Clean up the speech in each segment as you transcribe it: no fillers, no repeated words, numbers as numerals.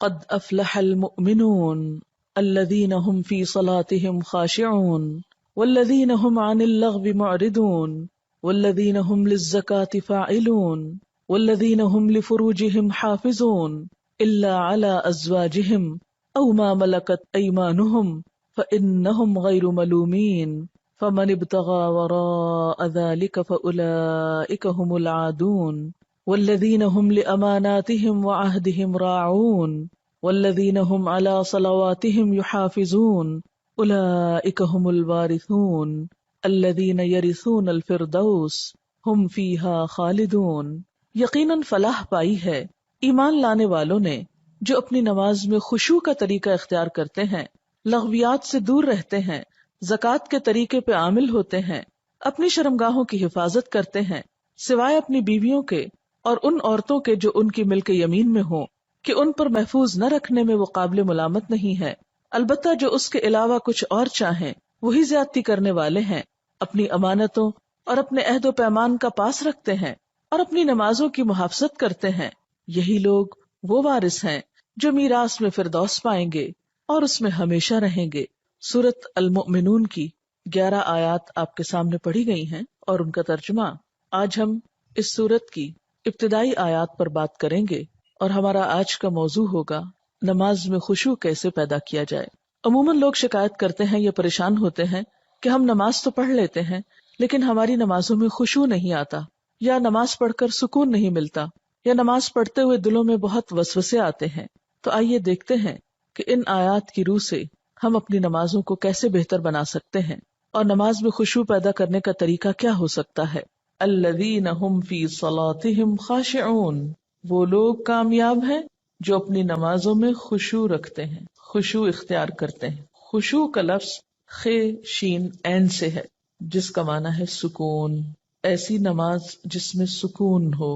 قد افلح المؤمنون الذين هم في صلاتهم خاشعون والذين هم عن اللغو معرضون والذين هم للزكاة فاعلون والذين هم لفروجهم حافظون إلا على أزواجهم أو ما ملكت أيمانهم فإنهم غير ملومين فمن ابتغى وراء ذلك فأولئك هم العادون والذين هم لأماناتهم وعهدهم راعون والذين هم على صلواتهم يحافظون أولئك هم الوارثون الذين يرثون الفردوس هم فيها خالدون۔ یقیناً فلاح پائی ہے ایمان لانے والوں نے جو اپنی نماز میں خشوع کا طریقہ اختیار کرتے ہیں، لغویات سے دور رہتے ہیں، زکوٰۃ کے طریقے پہ عامل ہوتے ہیں، اپنی شرمگاہوں کی حفاظت کرتے ہیں سوائے اپنی بیویوں کے اور ان عورتوں کے جو ان کی ملک یمین میں ہوں کہ ان پر محفوظ نہ رکھنے میں وہ قابل ملامت نہیں ہے، البتہ جو اس کے علاوہ کچھ اور چاہیں وہی زیادتی کرنے والے ہیں، اپنی امانتوں اور اپنے عہد و پیمان کا پاس رکھتے ہیں اور اپنی نمازوں کی محافظت کرتے ہیں، یہی لوگ وہ وارث ہیں جو میراث میں فردوس پائیں گے اور اس میں ہمیشہ رہیں گے۔ سورۃ المؤمنون کی 11 آیات آپ کے سامنے پڑھی گئی ہیں اور ان کا ترجمہ۔ آج ہم اس سورت کی ابتدائی آیات پر بات کریں گے اور ہمارا آج کا موضوع ہوگا نماز میں خشوع کیسے پیدا کیا جائے۔ عموماً لوگ شکایت کرتے ہیں یا پریشان ہوتے ہیں کہ ہم نماز تو پڑھ لیتے ہیں لیکن ہماری نمازوں میں خشوع نہیں آتا، یا نماز پڑھ کر سکون نہیں ملتا، یا نماز پڑھتے ہوئے دلوں میں بہت وسوسے آتے ہیں۔ تو آئیے دیکھتے ہیں کہ ان آیات کی روح سے ہم اپنی نمازوں کو کیسے بہتر بنا سکتے ہیں اور نماز میں خشوع پیدا کرنے کا طریقہ کیا ہو سکتا ہے۔ الذین هم فی صلاتهم خاشعون، وہ لوگ کامیاب ہیں جو اپنی نمازوں میں خشوع رکھتے ہیں، خشوع اختیار کرتے ہیں۔ خشوع کا لفظ خ شین عین سے ہے جس کا معنی ہے سکون، ایسی نماز جس میں سکون ہو،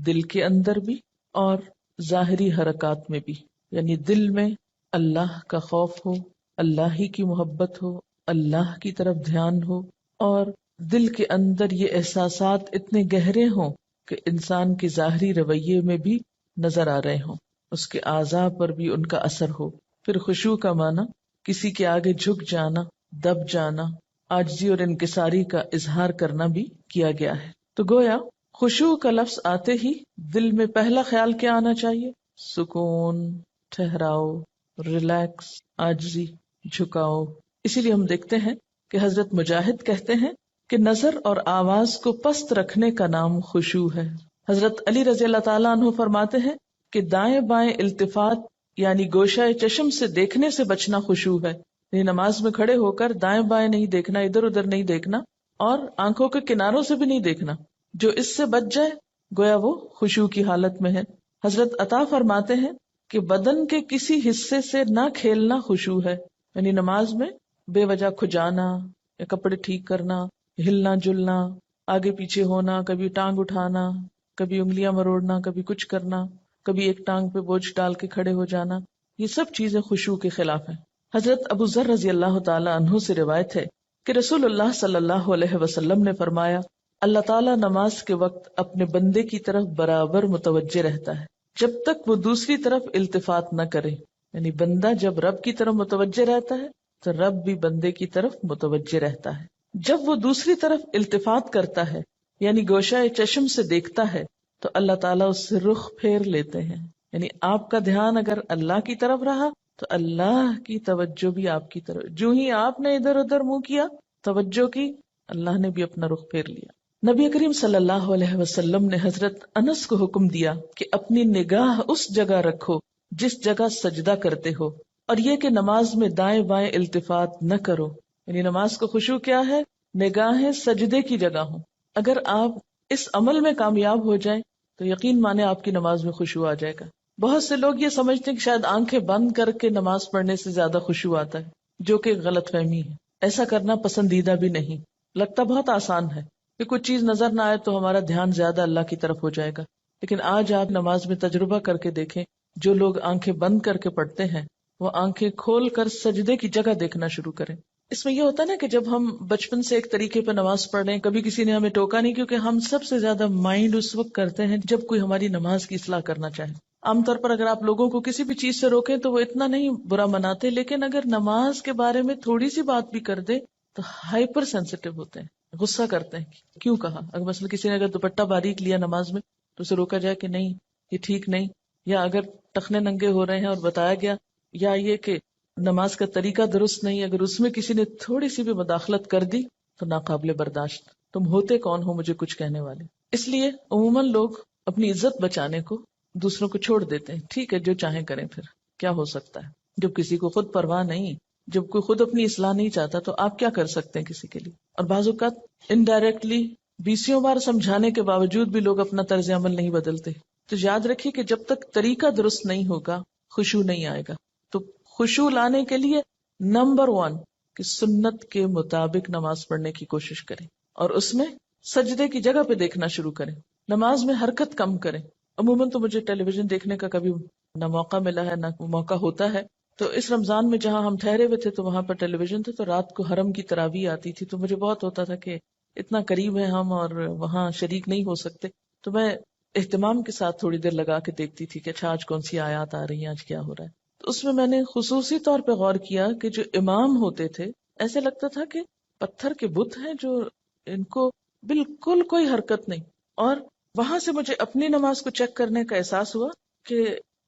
دل کے اندر بھی اور ظاہری حرکات میں بھی، یعنی دل میں اللہ کا خوف ہو، اللہ ہی کی محبت ہو، اللہ کی طرف دھیان ہو، اور دل کے اندر یہ احساسات اتنے گہرے ہوں کہ انسان کے ظاہری رویے میں بھی نظر آ رہے ہوں، اس کے اعضاء پر بھی ان کا اثر ہو۔ پھر خشوع کا معنی کسی کے آگے جھک جانا، دب جانا، عاجزی اور انکساری کا اظہار کرنا بھی کیا گیا ہے۔ تو گویا خشوع کا لفظ آتے ہی دل میں پہلا خیال کیا آنا چاہیے؟ سکون، ٹھہراؤ، ریلیکس، عاجزی، جھکاؤ۔ اسی لیے ہم دیکھتے ہیں کہ حضرت مجاہد کہتے ہیں کہ نظر اور آواز کو پست رکھنے کا نام خشوع ہے۔ حضرت علی رضی اللہ تعالیٰ عنہ فرماتے ہیں کہ دائیں بائیں التفات یعنی گوشہ چشم سے دیکھنے سے بچنا خشوع ہے، یعنی نماز میں کھڑے ہو کر دائیں بائیں نہیں دیکھنا، ادھر ادھر نہیں دیکھنا اور آنکھوں کے کناروں سے بھی نہیں دیکھنا۔ جو اس سے بچ جائے گویا وہ خشوع کی حالت میں ہے۔ حضرت عطا فرماتے ہیں کہ بدن کے کسی حصے سے نہ کھیلنا خشوع ہے، یعنی نماز میں بے وجہ کھجانا یا کپڑے ٹھیک کرنا، ہلنا جلنا، آگے پیچھے ہونا، کبھی ٹانگ اٹھانا، کبھی انگلیاں مروڑنا، کبھی کچھ کرنا، کبھی ایک ٹانگ پہ بوجھ ڈال کے کھڑے ہو جانا، یہ سب چیزیں خشوع کے خلاف ہیں۔ حضرت ابو ذر رضی اللہ تعالی عنہ سے روایت ہے کہ رسول اللہ صلی اللہ علیہ وسلم نے فرمایا، اللہ تعالیٰ نماز کے وقت اپنے بندے کی طرف برابر متوجہ رہتا ہے جب تک وہ دوسری طرف التفات نہ کرے، یعنی بندہ جب رب کی طرف متوجہ رہتا ہے تو رب بھی بندے کی طرف متوجہ رہتا ہے۔ جب وہ دوسری طرف التفات کرتا ہے یعنی گوشہ چشم سے دیکھتا ہے تو اللہ تعالیٰ اس سے رخ پھیر لیتے ہیں، یعنی آپ کا دھیان اگر اللہ کی طرف رہا تو اللہ کی توجہ بھی آپ کی طرف، جو ہی آپ نے ادھر ادھر منہ کیا توجہ کی، اللہ نے بھی اپنا رخ پھیر لیا۔ نبی کریم صلی اللہ علیہ وسلم نے حضرت انس کو حکم دیا کہ اپنی نگاہ اس جگہ رکھو جس جگہ سجدہ کرتے ہو، اور یہ کہ نماز میں دائیں بائیں التفات نہ کرو، یعنی نماز کو خشوع کیا ہے؟ نگاہیں سجدے کی جگہ ہوں۔ اگر آپ اس عمل میں کامیاب ہو جائیں تو یقین مانے آپ کی نماز میں خشوع آ جائے گا۔ بہت سے لوگ یہ سمجھتے ہیں کہ شاید آنکھیں بند کر کے نماز پڑھنے سے زیادہ خشوع آتا ہے، جو کہ غلط فہمی ہے۔ ایسا کرنا پسندیدہ بھی نہیں، لگتا بہت آسان ہے کہ کچھ چیز نظر نہ آئے تو ہمارا دھیان زیادہ اللہ کی طرف ہو جائے گا، لیکن آج آپ نماز میں تجربہ کر کے دیکھیں، جو لوگ آنکھیں بند کر کے پڑھتے ہیں وہ آنکھیں کھول کر سجدے کی جگہ دیکھنا شروع کریں۔ اس میں یہ ہوتا ہے نا کہ جب ہم بچپن سے ایک طریقے پہ نماز پڑھ رہے ہیں، کبھی کسی نے ہمیں ٹوکا نہیں، کیونکہ ہم سب سے زیادہ مائنڈ اس وقت کرتے ہیں جب کوئی ہماری نماز کی اصلاح کرنا چاہے۔ عام طور پر اگر آپ لوگوں کو کسی بھی چیز سے روکیں تو وہ اتنا نہیں برا مناتے، لیکن اگر نماز کے بارے میں تھوڑی سی بات بھی کر دے تو ہائپر سینسیٹیو ہوتے ہیں، غصہ کرتے ہیں، کیوں کہا؟ اگر مثلا کسی نے اگر دوپٹہ باریک لیا نماز میں تو اسے روکا جائے کہ نہیں یہ ٹھیک نہیں، یا اگر ٹخنے ننگے ہو رہے ہیں اور بتایا گیا، یا یہ کہ نماز کا طریقہ درست نہیں، اگر اس میں کسی نے تھوڑی سی بھی مداخلت کر دی تو ناقابل برداشت، تم ہوتے کون ہو مجھے کچھ کہنے والے؟ اس لیے عموماً لوگ اپنی عزت بچانے کو دوسروں کو چھوڑ دیتے ہیں، ٹھیک ہے جو چاہیں کریں، پھر کیا ہو سکتا ہے؟ جب کسی کو خود پرواہ نہیں، جب کوئی خود اپنی اصلاح نہیں چاہتا تو آپ کیا کر سکتے ہیں کسی کے لیے؟ اور بعض اوقات انڈائریکٹلی بیسیوں بار سمجھانے کے باوجود بھی لوگ اپنا طرز عمل نہیں بدلتے. تو یاد رکھیے کہ جب تک طریقہ درست نہیں ہوگا خشوع نہیں آئے گا. تو خشوع لانے کے لیے نمبر 1 کہ سنت کے مطابق نماز پڑھنے کی کوشش کریں، اور اس میں سجدے کی جگہ پہ دیکھنا شروع کریں. نماز میں حرکت کم کریں. عموماً تو مجھے ٹیلی ویژن دیکھنے کا کبھی نہ موقع ملا ہے نہ موقع ہوتا ہے. تو اس رمضان میں جہاں ہم ٹھہرے ہوئے تھے تو وہاں پر ٹیلی ویژن تھے، تو رات کو حرم کی تراویح آتی تھی، تو مجھے بہت ہوتا تھا کہ اتنا قریب ہے ہم اور وہاں شریک نہیں ہو سکتے. تو میں اہتمام کے ساتھ تھوڑی دیر لگا کے دیکھتی تھی کہ اچھا آج کون سی آیات آ رہی ہیں، آج کیا ہو رہا ہے. تو اس میں نے خصوصی طور پہ غور کیا کہ جو امام ہوتے تھے ایسے لگتا تھا کہ پتھر کے بت ہیں جو ان کو بالکل کوئی حرکت نہیں. اور وہاں سے مجھے اپنی نماز کو چیک کرنے کا احساس ہوا کہ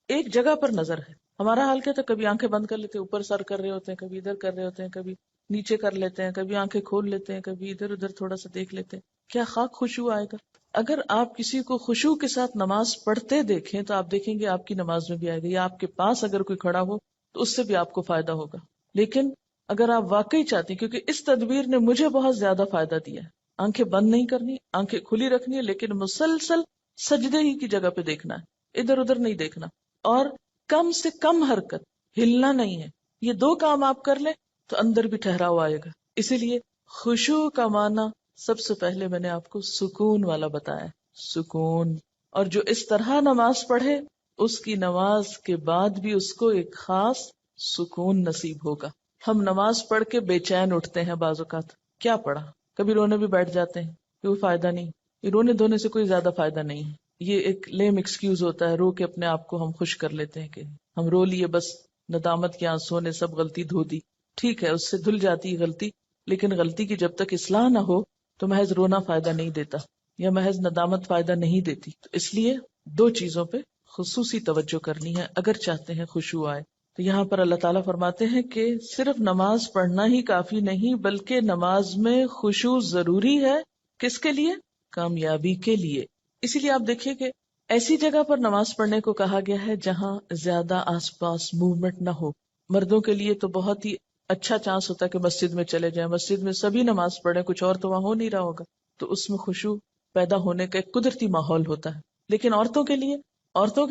ایک جگہ پر نظر ہے. ہمارا حال کیا تھا، کبھی آنکھیں بند کر لیتے، اوپر سر کر رہے ہوتے ہیں، کبھی ادھر کر رہے ہوتے ہیں، کبھی نیچے کر لیتے ہیں، کبھی آنکھیں کھول لیتے ہیں، کبھی ادھر ادھر تھوڑا سا دیکھ لیتے ہیں. کیا خاک خشوع آئے گا؟ اگر آپ کسی کو خشوع کے ساتھ نماز پڑھتے دیکھیں تو آپ دیکھیں گے آپ کی نماز میں بھی آئے گا، یا آپ کے پاس اگر کوئی کھڑا ہو تو اس سے بھی آپ کو فائدہ ہوگا. لیکن اگر آپ واقعی چاہتے ہیں، کیونکہ اس تدبیر نے مجھے بہت زیادہ فائدہ دیا ہے، آنکھیں بند نہیں کرنی، آنکھیں کھلی رکھنی ہے، لیکن مسلسل سجدے ہی کی جگہ پہ دیکھنا ہے، ادھر ادھر نہیں دیکھنا، اور کم سے کم حرکت، ہلنا نہیں ہے. یہ 2 کام آپ کر لیں تو اندر بھی ٹھہراؤ آئے گا. اسی لیے خشوع کا معنی سب سے پہلے میں نے آپ کو سکون والا بتایا، سکون. اور جو اس طرح نماز پڑھے اس کی نماز کے بعد بھی اس کو ایک خاص سکون نصیب ہوگا. ہم نماز پڑھ کے بے چین اٹھتے ہیں بعض اوقات، کیا پڑھا، کبھی رونے بھی بیٹھ جاتے ہیں، کوئی فائدہ نہیں. یہ رونے دھونے سے کوئی زیادہ فائدہ نہیں ہے، یہ ایک لیم ایکسکیوز ہوتا ہے. رو کے اپنے آپ کو ہم خوش کر لیتے ہیں کہ ہم رو لیے، بس ندامت کے آنسوں نے سب غلطی دھو دی. ٹھیک ہے، اس سے دھل جاتی ہے غلطی، لیکن غلطی کی جب تک اصلاح نہ ہو تو محض رونا فائدہ نہیں دیتا، یا محض ندامت فائدہ نہیں دیتی. تو اس لیے 2 چیزوں پہ خصوصی توجہ کرنی ہے اگر چاہتے ہیں خشوع آئے. تو یہاں پر اللہ تعالیٰ فرماتے ہیں کہ صرف نماز پڑھنا ہی کافی نہیں، بلکہ نماز میں خشوع ضروری ہے. کس کے لیے؟ کامیابی کے لیے. اسی لیے آپ دیکھیے کہ ایسی جگہ پر نماز پڑھنے کو کہا گیا ہے جہاں زیادہ آس پاس موومنٹ نہ ہو. مردوں کے لیے تو بہت ہی اچھا چانس ہوتا ہے کہ مسجد میں چلے جائیں، مسجد میں سبھی نماز پڑھیں، کچھ اور تو وہاں ہو نہیں رہا ہوگا، تو اس میں خشوع پیدا ہونے کا ایک قدرتی ماحول ہوتا ہے. لیکن عورتوں کے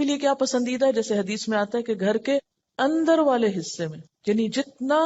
لیے کیا پسندیدہ ہے؟ جیسے حدیث میں آتا ہے کہ گھر کے اندر والے حصے میں، یعنی جتنا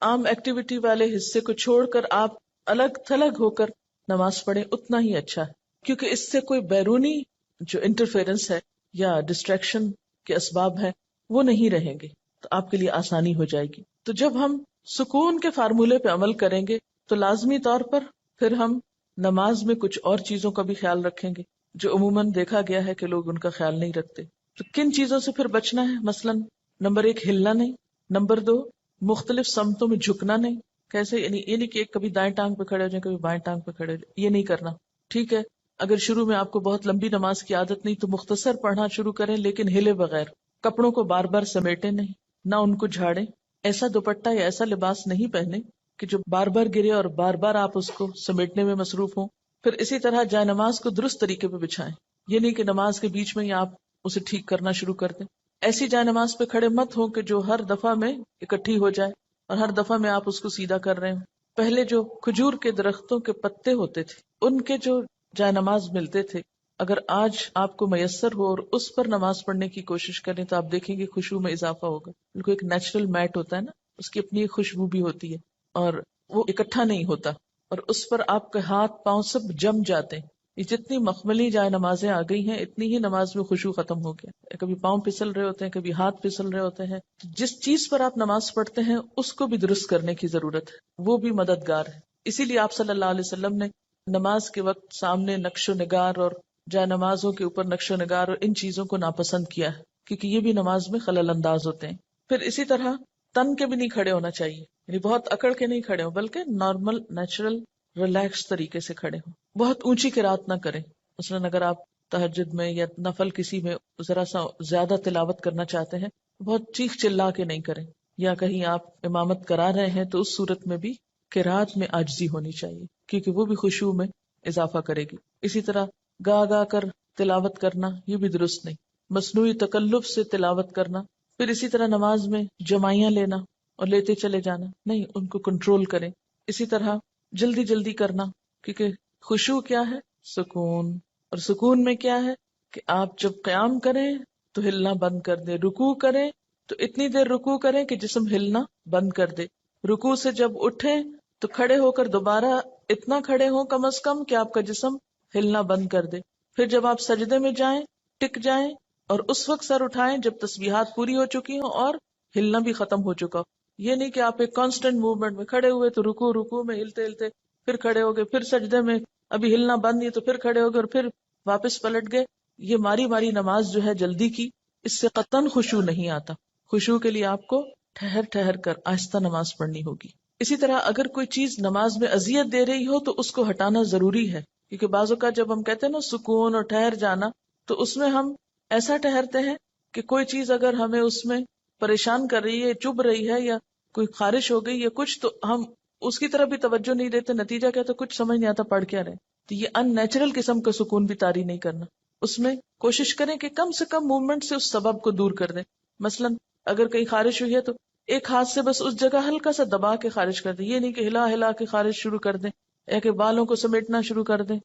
عام ایکٹیویٹی والے حصے کو چھوڑ کر آپ الگ تھلگ ہو کر نماز پڑھیں اتنا ہی اچھا ہے، کیونکہ اس سے کوئی بیرونی جو انٹرفیرنس ہے یا ڈسٹریکشن کے اسباب ہیں وہ نہیں رہیں گے، تو آپ کے لیے آسانی ہو جائے گی. تو جب ہم سکون کے فارمولے پہ عمل کریں گے تو لازمی طور پر پھر ہم نماز میں کچھ اور چیزوں کا بھی خیال رکھیں گے جو عموماً دیکھا گیا ہے کہ لوگ ان کا خیال نہیں رکھتے. تو کن چیزوں سے پھر بچنا ہے؟ مثلاً نمبر 1 ہلنا نہیں، نمبر 2 مختلف سمتوں میں جھکنا نہیں. کیسے؟ یعنی یہ نہیں کہ کبھی دائیں ٹانگ پہ کھڑے ہو جائیں، کبھی بائیں ٹانگ پہ کھڑے ہو جائیں، یہ نہیں کرنا. ٹھیک ہے، اگر شروع میں آپ کو بہت لمبی نماز کی عادت نہیں تو مختصر پڑھنا شروع کریں، لیکن ہلے بغیر. کپڑوں کو بار بار سمیٹیں نہیں، نہ ان کو جھاڑیں. ایسا دوپٹہ یا ایسا لباس نہیں پہنے کہ جو بار بار گرے اور بار بار آپ اس کو سمیٹنے میں مصروف ہوں. پھر اسی طرح جائے نماز کو درست طریقے پہ بچھائیں، یہ نہیں کہ نماز کے بیچ میں ہی آپ اسے ٹھیک کرنا شروع کر دیں. ایسی جائے نماز پہ کھڑے مت ہو کہ جو ہر دفعہ میں اکٹھی ہو جائے اور ہر دفعہ میں آپ اس کو سیدھا کر رہے ہوں. پہلے جو کھجور کے درختوں کے پتے ہوتے تھے ان کے جو جائے نماز ملتے تھے، اگر آج آپ کو میسر ہو اور اس پر نماز پڑھنے کی کوشش کریں تو آپ دیکھیں گے خشوع میں اضافہ ہوگا. بالکل ایک نیچرل میٹ ہوتا ہے نا، اس کی اپنی ایک خوشبو بھی ہوتی ہے اور وہ اکٹھا نہیں ہوتا، اور اس پر آپ کے ہاتھ پاؤں سب جم جاتے ہیں. یہ جتنی مخملی جائے نمازیں آ گئی ہیں اتنی ہی نماز میں خشوع ختم ہو گیا. کبھی پاؤں پھسل رہے ہوتے ہیں، کبھی ہاتھ پھسل رہے ہوتے ہیں. جس چیز پر آپ نماز پڑھتے ہیں اس کو بھی درست کرنے کی ضرورت ہے، وہ بھی مددگار ہے. اسی لیے آپ صلی اللہ علیہ وسلم نے نماز کے وقت سامنے نقش و نگار اور جائے نمازوں کے اوپر نقش و نگار اور ان چیزوں کو ناپسند کیا ہے کیونکہ یہ بھی نماز میں خلل انداز ہوتے ہیں. پھر اسی طرح تن کے بھی نہیں کھڑے ہونا چاہیے، یعنی بہت اکڑ کے نہیں کھڑے ہوں، بلکہ نارمل نیچرل ریلیکس طریقے سے کھڑے ہوں. بہت اونچی قرات نہ کریں. مثلاً اگر آپ تہجد میں یا نفل کسی میں ذرا سا زیادہ تلاوت کرنا چاہتے ہیں، بہت چیخ چلا کے نہیں کریں. یا کہیں آپ امامت کرا رہے ہیں تو اس صورت میں بھی قرات میں عاجزی ہونی چاہیے، کیونکہ وہ بھی خشوع میں اضافہ کرے گی. اسی طرح گا گا کر تلاوت کرنا یہ بھی درست نہیں. مصنوعی تکلف سے تلاوت کرنا. پھر اسی طرح نماز میں جمائیاں لینا اور لیتے چلے جانا نہیں، ان کو کنٹرول کریں. اسی طرح جلدی جلدی کرنا، کیونکہ خشوع کیا ہے؟ سکون. اور سکون میں کیا ہے کہ آپ جب قیام کریں تو ہلنا بند کر دیں، رکوع کریں تو اتنی دیر رکوع کریں کہ جسم ہلنا بند کر دے. رکوع سے جب اٹھیں تو کھڑے ہو کر دوبارہ اتنا کھڑے ہوں کم از کم کہ آپ کا جسم ہلنا بند کر دے. پھر جب آپ سجدے میں جائیں ٹک جائیں اور اس وقت سر اٹھائیں جب تسبیحات پوری ہو چکی ہوں اور ہلنا بھی ختم ہو چکا ہو. یہ نہیں کہ آپ ایک کانسٹنٹ موومنٹ میں کھڑے ہوئے تو رکوع میں ہلتے ہلتے پھر کھڑے ہو گئے، پھر سجدے میں ابھی ہلنا بند نہیں تو پھر کھڑے ہو گئے اور پھر واپس پلٹ گئے. یہ ماری ماری نماز جو ہے جلدی کی، اس سے قطعاً خشوع نہیں آتا. خشوع کے لیے آپ کو ٹھہر ٹھہر کر آہستہ نماز پڑھنی ہوگی. اسی طرح اگر کوئی چیز نماز میں اذیت دے رہی ہو تو اس کو ہٹانا ضروری ہے، کیونکہ بعض اوقات جب ہم کہتے ہیں نا سکون اور ٹھہر جانا، تو اس میں ہم ایسا ٹھہرتے ہیں کہ کوئی چیز اگر ہمیں اس میں پریشان کر رہی ہے، چبھ رہی ہے، یا کوئی خارش ہو گئی یا کچھ، تو ہم اس کی طرف بھی توجہ نہیں دیتے. نتیجہ کیا؟ تو کچھ سمجھ نہیں آتا پڑھ کیا رہے. تو یہ ان نیچرل قسم کا سکون بھی طاری نہیں کرنا. اس میں کوشش کریں کہ کم سے کم موومنٹ سے اس سبب کو دور کر دیں. مثلاً اگر کہیں خارش ہوئی ہے تو ایک ہاتھ سے بس اس جگہ ہلکا سا دبا کے خارش کر دیں. یہ نہیں کہ ہلا ہلا کے خارش شروع کر دیں، یا کہ بالوں کو سمیٹنا شروع کر دیں،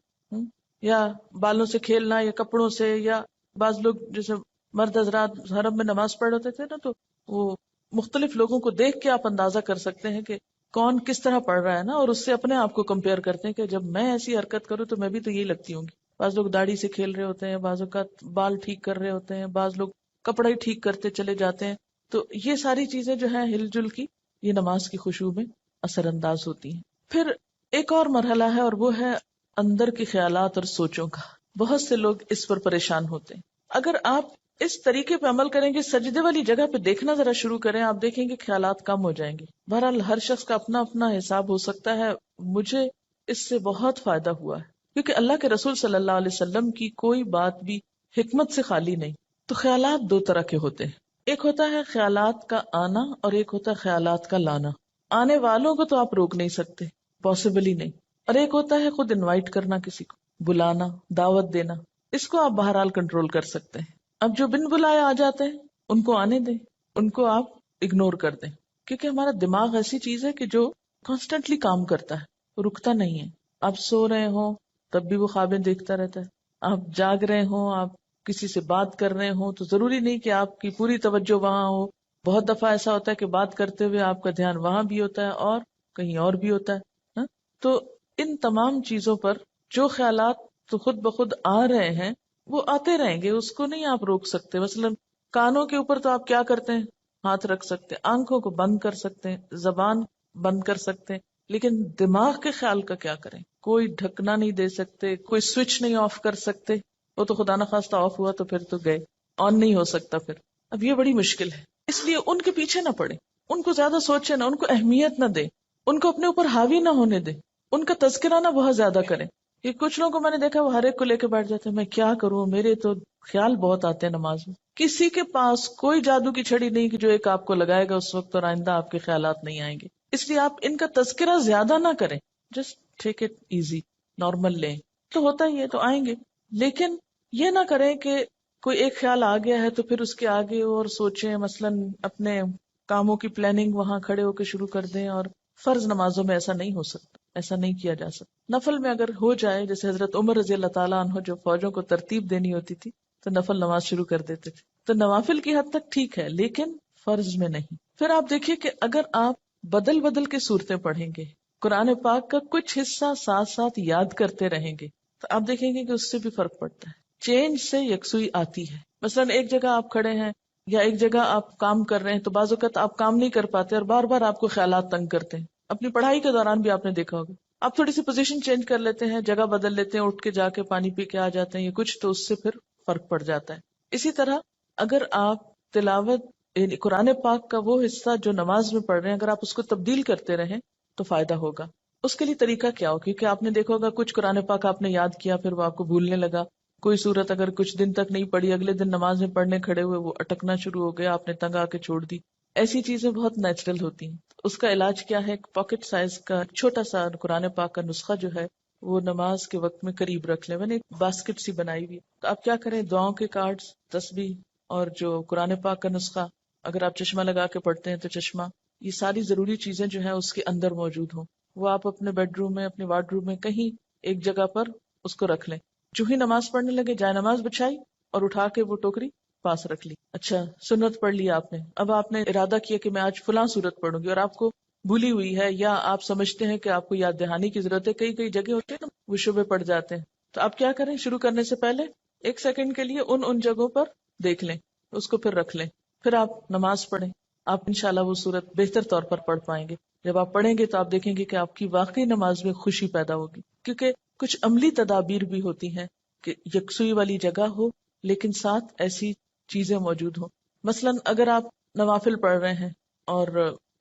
یا بالوں سے کھیلنا یا کپڑوں سے. یا بعض لوگ جیسے مرد حضرات حرم میں نماز پڑھ ہوتے تھے نا، تو وہ مختلف لوگوں کو دیکھ کے آپ اندازہ کر سکتے ہیں کہ کون کس طرح پڑھ رہا ہے نا، اور اس سے اپنے آپ کو کمپیئر کرتے ہیں کہ جب میں ایسی حرکت کروں تو میں بھی تو یہی لگتی ہوں گی. بعض لوگ داڑھی سے کھیل رہے ہوتے ہیں، بعض اوقات بال ٹھیک کر رہے ہوتے ہیں، بعض لوگ کپڑا ہی ٹھیک کرتے چلے جاتے ہیں. تو یہ ساری چیزیں جو ہیں ہل جل کی، یہ نماز کی خشوع میں اثر انداز ہوتی ہیں. پھر ایک اور مرحلہ ہے اور وہ ہے اندر کے خیالات اور سوچوں کا. بہت سے لوگ اس پر پریشان ہوتے ہیں. اگر آپ اس طریقے پہ عمل کریں گے، سجدے والی جگہ پہ دیکھنا ذرا شروع کریں، آپ دیکھیں گے خیالات کم ہو جائیں گے. بہرحال ہر شخص کا اپنا اپنا حساب ہو سکتا ہے. مجھے اس سے بہت فائدہ ہوا ہے، کیونکہ اللہ کے رسول صلی اللہ علیہ وسلم کی کوئی بات بھی حکمت سے خالی نہیں. تو خیالات دو طرح کے ہوتے ہیں. ایک ہوتا ہے خیالات کا آنا اور ایک ہوتا ہے خیالات کا لانا. آنے والوں کو تو آپ روک نہیں سکتے، پاسبل ہی نہیں. اور ایک ہوتا ہے خود انوائٹ کرنا، کسی کو بلانا، دعوت دینا. اس کو آپ بہرحال کنٹرول کر سکتے ہیں. اب جو بن بلائے آ جاتے ہیں ان کو آنے دیں، ان کو آپ اگنور کر دیں، کیونکہ ہمارا دماغ ایسی چیز ہے کہ جو کانسٹنٹلی کام کرتا ہے، رکتا نہیں ہے. آپ سو رہے ہوں تب بھی وہ خوابیں دیکھتا رہتا ہے، آپ جاگ رہے ہوں، آپ کسی سے بات کر رہے ہوں تو ضروری نہیں کہ آپ کی پوری توجہ وہاں ہو. بہت دفعہ ایسا ہوتا ہے کہ بات کرتے ہوئے آپ کا دھیان وہاں بھی ہوتا ہے اور کہیں اور بھی ہوتا ہے. تو ان تمام چیزوں پر جو خیالات تو خود بخود آ رہے ہیں وہ آتے رہیں گے، اس کو نہیں آپ روک سکتے. مثلا کانوں کے اوپر تو آپ کیا کرتے ہیں؟ ہاتھ رکھ سکتے ہیں، آنکھوں کو بند کر سکتے ہیں، زبان بند کر سکتے ہیں، لیکن دماغ کے خیال کا کیا کریں؟ کوئی ڈھکنا نہیں دے سکتے، کوئی سوئچ نہیں آف کر سکتے. وہ تو خدا نخواستہ آف ہوا تو پھر تو گئے، آن نہیں ہو سکتا پھر. اب یہ بڑی مشکل ہے. اس لیے ان کے پیچھے نہ پڑے، ان کو زیادہ سوچے نہ، ان کو اہمیت نہ دے، ان کو اپنے اوپر حاوی نہ ہونے دے، ان کا تذکرہ نہ بہت زیادہ کریں. یہ کچھ لوگوں کو میں نے دیکھا وہ ہر ایک کو لے کے بیٹھ جاتے ہیں، میں کیا کروں، میرے تو خیال بہت آتے ہیں نماز میں. کسی کے پاس کوئی جادو کی چھڑی نہیں کہ جو ایک آپ کو لگائے گا اس وقت اور آئندہ آپ کے خیالات نہیں آئیں گے. اس لیے آپ ان کا تذکرہ زیادہ نہ کریں، just take it easy, normal لیں. تو ہوتا ہی ہے تو آئیں گے، لیکن یہ نہ کریں کہ کوئی ایک خیال آ گیا ہے تو پھر اس کے آگے اور سوچیں. مثلاً اپنے کاموں کی پلاننگ وہاں کھڑے ہو کے شروع کر دیں. اور فرض نمازوں میں ایسا نہیں ہو سکتا، ایسا نہیں کیا جا سکتا. نفل میں اگر ہو جائے، جیسے حضرت عمر رضی اللہ تعالیٰ عنہ جو فوجوں کو ترتیب دینی ہوتی تھی تو نفل نماز شروع کر دیتے تھے. تو نوافل کی حد تک ٹھیک ہے لیکن فرض میں نہیں. پھر آپ دیکھیے کہ اگر آپ بدل بدل کے صورتیں پڑھیں گے، قرآن پاک کا کچھ حصہ ساتھ ساتھ یاد کرتے رہیں گے، تو آپ دیکھیں گے کہ اس سے بھی فرق پڑتا ہے. چینج سے یکسوئی آتی ہے. مثلاً ایک جگہ آپ کھڑے ہیں یا ایک جگہ آپ کام کر رہے ہیں تو بعض اوقات آپ کام نہیں کر پاتے اور بار بار آپ کو خیالات تنگ کرتے ہیں. اپنی پڑھائی کے دوران بھی آپ نے دیکھا ہوگا، آپ تھوڑی سی پوزیشن چینج کر لیتے ہیں، جگہ بدل لیتے ہیں، اٹھ کے جا کے پانی پی کے آ جاتے ہیں، یہ کچھ تو اس سے پھر فرق پڑ جاتا ہے. اسی طرح اگر آپ تلاوت یعنی قرآن پاک کا وہ حصہ جو نماز میں پڑھ رہے ہیں اگر آپ اس کو تبدیل کرتے رہیں تو فائدہ ہوگا. اس کے لیے طریقہ کیا ہو؟ کیونکہ آپ نے دیکھا ہوگا کچھ قرآن پاک آپ نے یاد کیا پھر وہ آپ کو بھولنے لگا. کوئی صورت اگر کچھ دن تک نہیں پڑھی اگلے دن نماز میں پڑھنے کھڑے ہوئے وہ اٹکنا شروع ہو گیا, آپ نے تنگ آ کے چھوڑ دی. ایسی چیزیں بہت نیچرل ہوتی ہیں. اس کا علاج کیا ہے؟ ایک پاکٹ سائز کا چھوٹا سا قرآن پاک کا نسخہ جو ہے وہ نماز کے وقت میں قریب رکھ لیں. میں نے ایک باسکٹ سی بنائی ہوئی, تو آپ کیا کریں, دعاؤں کے کارڈز, تسبیح اور جو قرآن پاک کا نسخہ, اگر آپ چشمہ لگا کے پڑھتے ہیں تو چشمہ, یہ ساری ضروری چیزیں جو ہیں اس کے اندر موجود ہوں. وہ آپ اپنے بیڈ روم میں, اپنے وارڈ روم میں کہیں ایک جگہ پر اس کو رکھ لیں. جو ہی نماز پڑھنے لگے جائے نماز بچھائی اور اٹھا کے وہ ٹوکری پاس رکھ لی. اچھا سنت پڑھ لی آپ نے, اب آپ نے ارادہ کیا کہ میں آج فلاں سورت پڑھوں گی اور آپ کو بھولی ہوئی ہے یا آپ سمجھتے ہیں کہ آپ کو یاد دہانی کی ضرورت ہے. کئی کئی جگہ ہوتے ہیں نا وہ شبے پڑ جاتے ہیں, تو آپ کیا کریں, شروع کرنے سے پہلے 1 سیکنڈ کے لیے ان جگہوں پر دیکھ لیں, اس کو پھر رکھ لیں, پھر آپ نماز پڑھیں. آپ انشاءاللہ وہ سورت بہتر طور پر پڑھ پائیں گے. جب آپ پڑھیں گے تو آپ دیکھیں گے کہ آپ کی واقعی نماز میں خوشی پیدا ہوگی, کیونکہ کچھ عملی تدابیر بھی ہوتی ہیں کہ یکسوئی والی جگہ ہو لیکن ساتھ ایسی چیزیں موجود ہوں. مثلا اگر آپ نوافل پڑھ رہے ہیں اور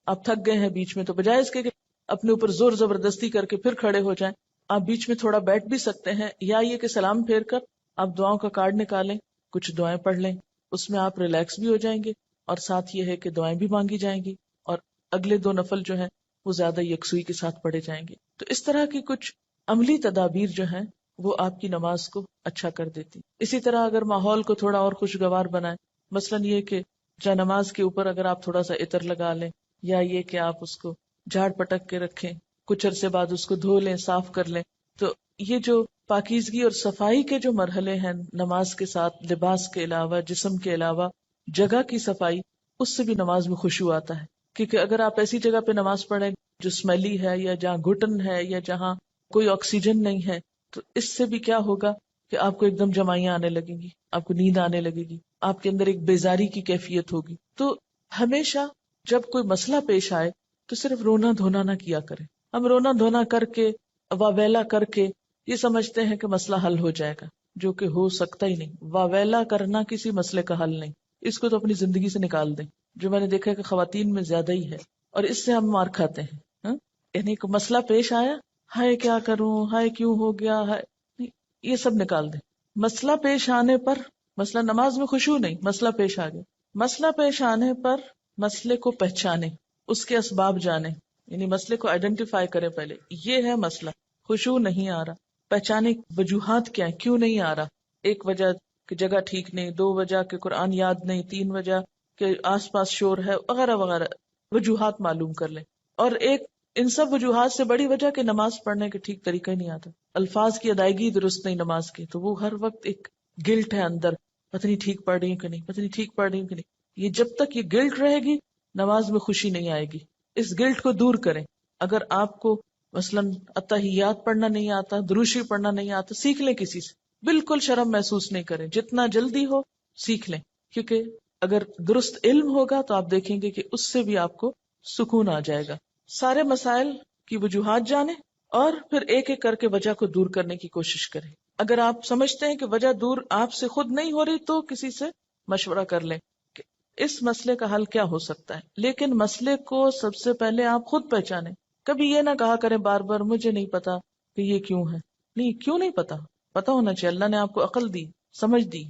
آپ تھک گئے ہیں بیچ میں, تو بجائے اس کے کہ اپنے اوپر زور زبردستی کر کے پھر کھڑے ہو جائیں, آپ بیچ میں تھوڑا بیٹھ بھی سکتے ہیں, یا یہ کہ سلام پھیر کر آپ دعاؤں کا کارڈ نکالیں, کچھ دعائیں پڑھ لیں, اس میں آپ ریلیکس بھی ہو جائیں گے اور ساتھ یہ ہے کہ دعائیں بھی مانگی جائیں گی اور اگلے 2 نفل جو ہیں وہ زیادہ یکسوئی کے ساتھ پڑھے جائیں گے. تو اس طرح کی کچھ عملی تدابیر جو ہیں وہ آپ کی نماز کو اچھا کر دیتی. اسی طرح اگر ماحول کو تھوڑا اور خوشگوار بنائیں, مثلا یہ کہ جا نماز کے اوپر اگر آپ تھوڑا سا عطر لگا لیں, یا یہ کہ آپ اس کو جھاڑ پٹک کے رکھیں, کچھ عرصے بعد اس کو دھو لیں, صاف کر لیں, تو یہ جو پاکیزگی اور صفائی کے جو مرحلے ہیں نماز کے ساتھ, لباس کے علاوہ, جسم کے علاوہ جگہ کی صفائی, اس سے بھی نماز میں خشوع آتا ہے. کیونکہ اگر آپ ایسی جگہ پہ نماز پڑھیں جو اسمیلی ہے یا جہاں گھٹن ہے یا جہاں کوئی آکسیجن نہیں ہے, تو اس سے بھی کیا ہوگا کہ آپ کو ایک دم جمائیاں آنے لگیں گی, آپ کو نیند آنے لگے گی, آپ کے اندر ایک بیزاری کی کیفیت ہوگی. تو ہمیشہ جب کوئی مسئلہ پیش آئے تو صرف رونا دھونا نہ کیا کریں. ہم رونا دھونا کر کے واویلا کر کے یہ سمجھتے ہیں کہ مسئلہ حل ہو جائے گا, جو کہ ہو سکتا ہی نہیں. واویلا کرنا کسی مسئلے کا حل نہیں, اس کو تو اپنی زندگی سے نکال دیں, جو میں نے دیکھا ہے کہ خواتین میں زیادہ ہی ہے, اور اس سے ہم مار کھاتے ہیں. یعنی کہ مسئلہ پیش آیا, ہائے کیا کروں, ہائے کیوں ہو گیا, ہائے, یہ سب نکال دیں. مسئلہ پیش آنے پر, مسئلہ نماز میں خشوع نہیں, مسئلہ پیش آ گیا, مسئلہ پیش آنے پر مسئلے کو پہچانے, اس کے اسباب جانے, یعنی مسئلے کو آئیڈینٹیفائی کرے پہلے, یہ ہے مسئلہ, خشوع نہیں آ رہا, پہچانے وجوہات کیا ہیں, کیوں نہیں آ رہا. 1 وجہ کہ جگہ ٹھیک نہیں, 2 وجہ کہ قرآن یاد نہیں, 3 وجہ کہ آس پاس شور ہے, وغیرہ وغیرہ وجوہات معلوم کر لیں. اور ایک ان سب وجوہات سے بڑی وجہ کہ نماز پڑھنے کے ٹھیک طریقہ ہی نہیں آتا, الفاظ کی ادائیگی درست نہیں نماز کی, تو وہ ہر وقت ایک گلٹ ہے اندر, پتہ نہیں ٹھیک پڑھ رہی ہوں کہ نہیں, پتہ نہیں ٹھیک پڑھ رہی ہوں کہ نہیں. یہ جب تک یہ گلٹ رہے گی نماز میں خوشی نہیں آئے گی. اس گلٹ کو دور کریں. اگر آپ کو مثلاً اتحیات پڑھنا نہیں آتا, دروشی پڑھنا نہیں آتا, سیکھ لیں کسی سے, بالکل شرم محسوس نہیں کریں, جتنا جلدی ہو سیکھ لیں, کیونکہ اگر درست علم ہوگا تو آپ دیکھیں گے کہ اس سے بھی آپ کو سکون آ جائے گا. سارے مسائل کی وجوہات جانیں اور پھر ایک ایک کر کے وجہ کو دور کرنے کی کوشش کریں. اگر آپ سمجھتے ہیں کہ وجہ دور آپ سے خود نہیں ہو رہی تو کسی سے مشورہ کر لیں کہ اس مسئلے کا حل کیا ہو سکتا ہے. لیکن مسئلے کو سب سے پہلے آپ خود پہچانیں. کبھی یہ نہ کہا کریں بار بار مجھے نہیں پتا کہ یہ کیوں ہے. نہیں, کیوں نہیں پتا, پتا ہونا چاہیے. اللہ نے آپ کو عقل دی, سمجھ دی,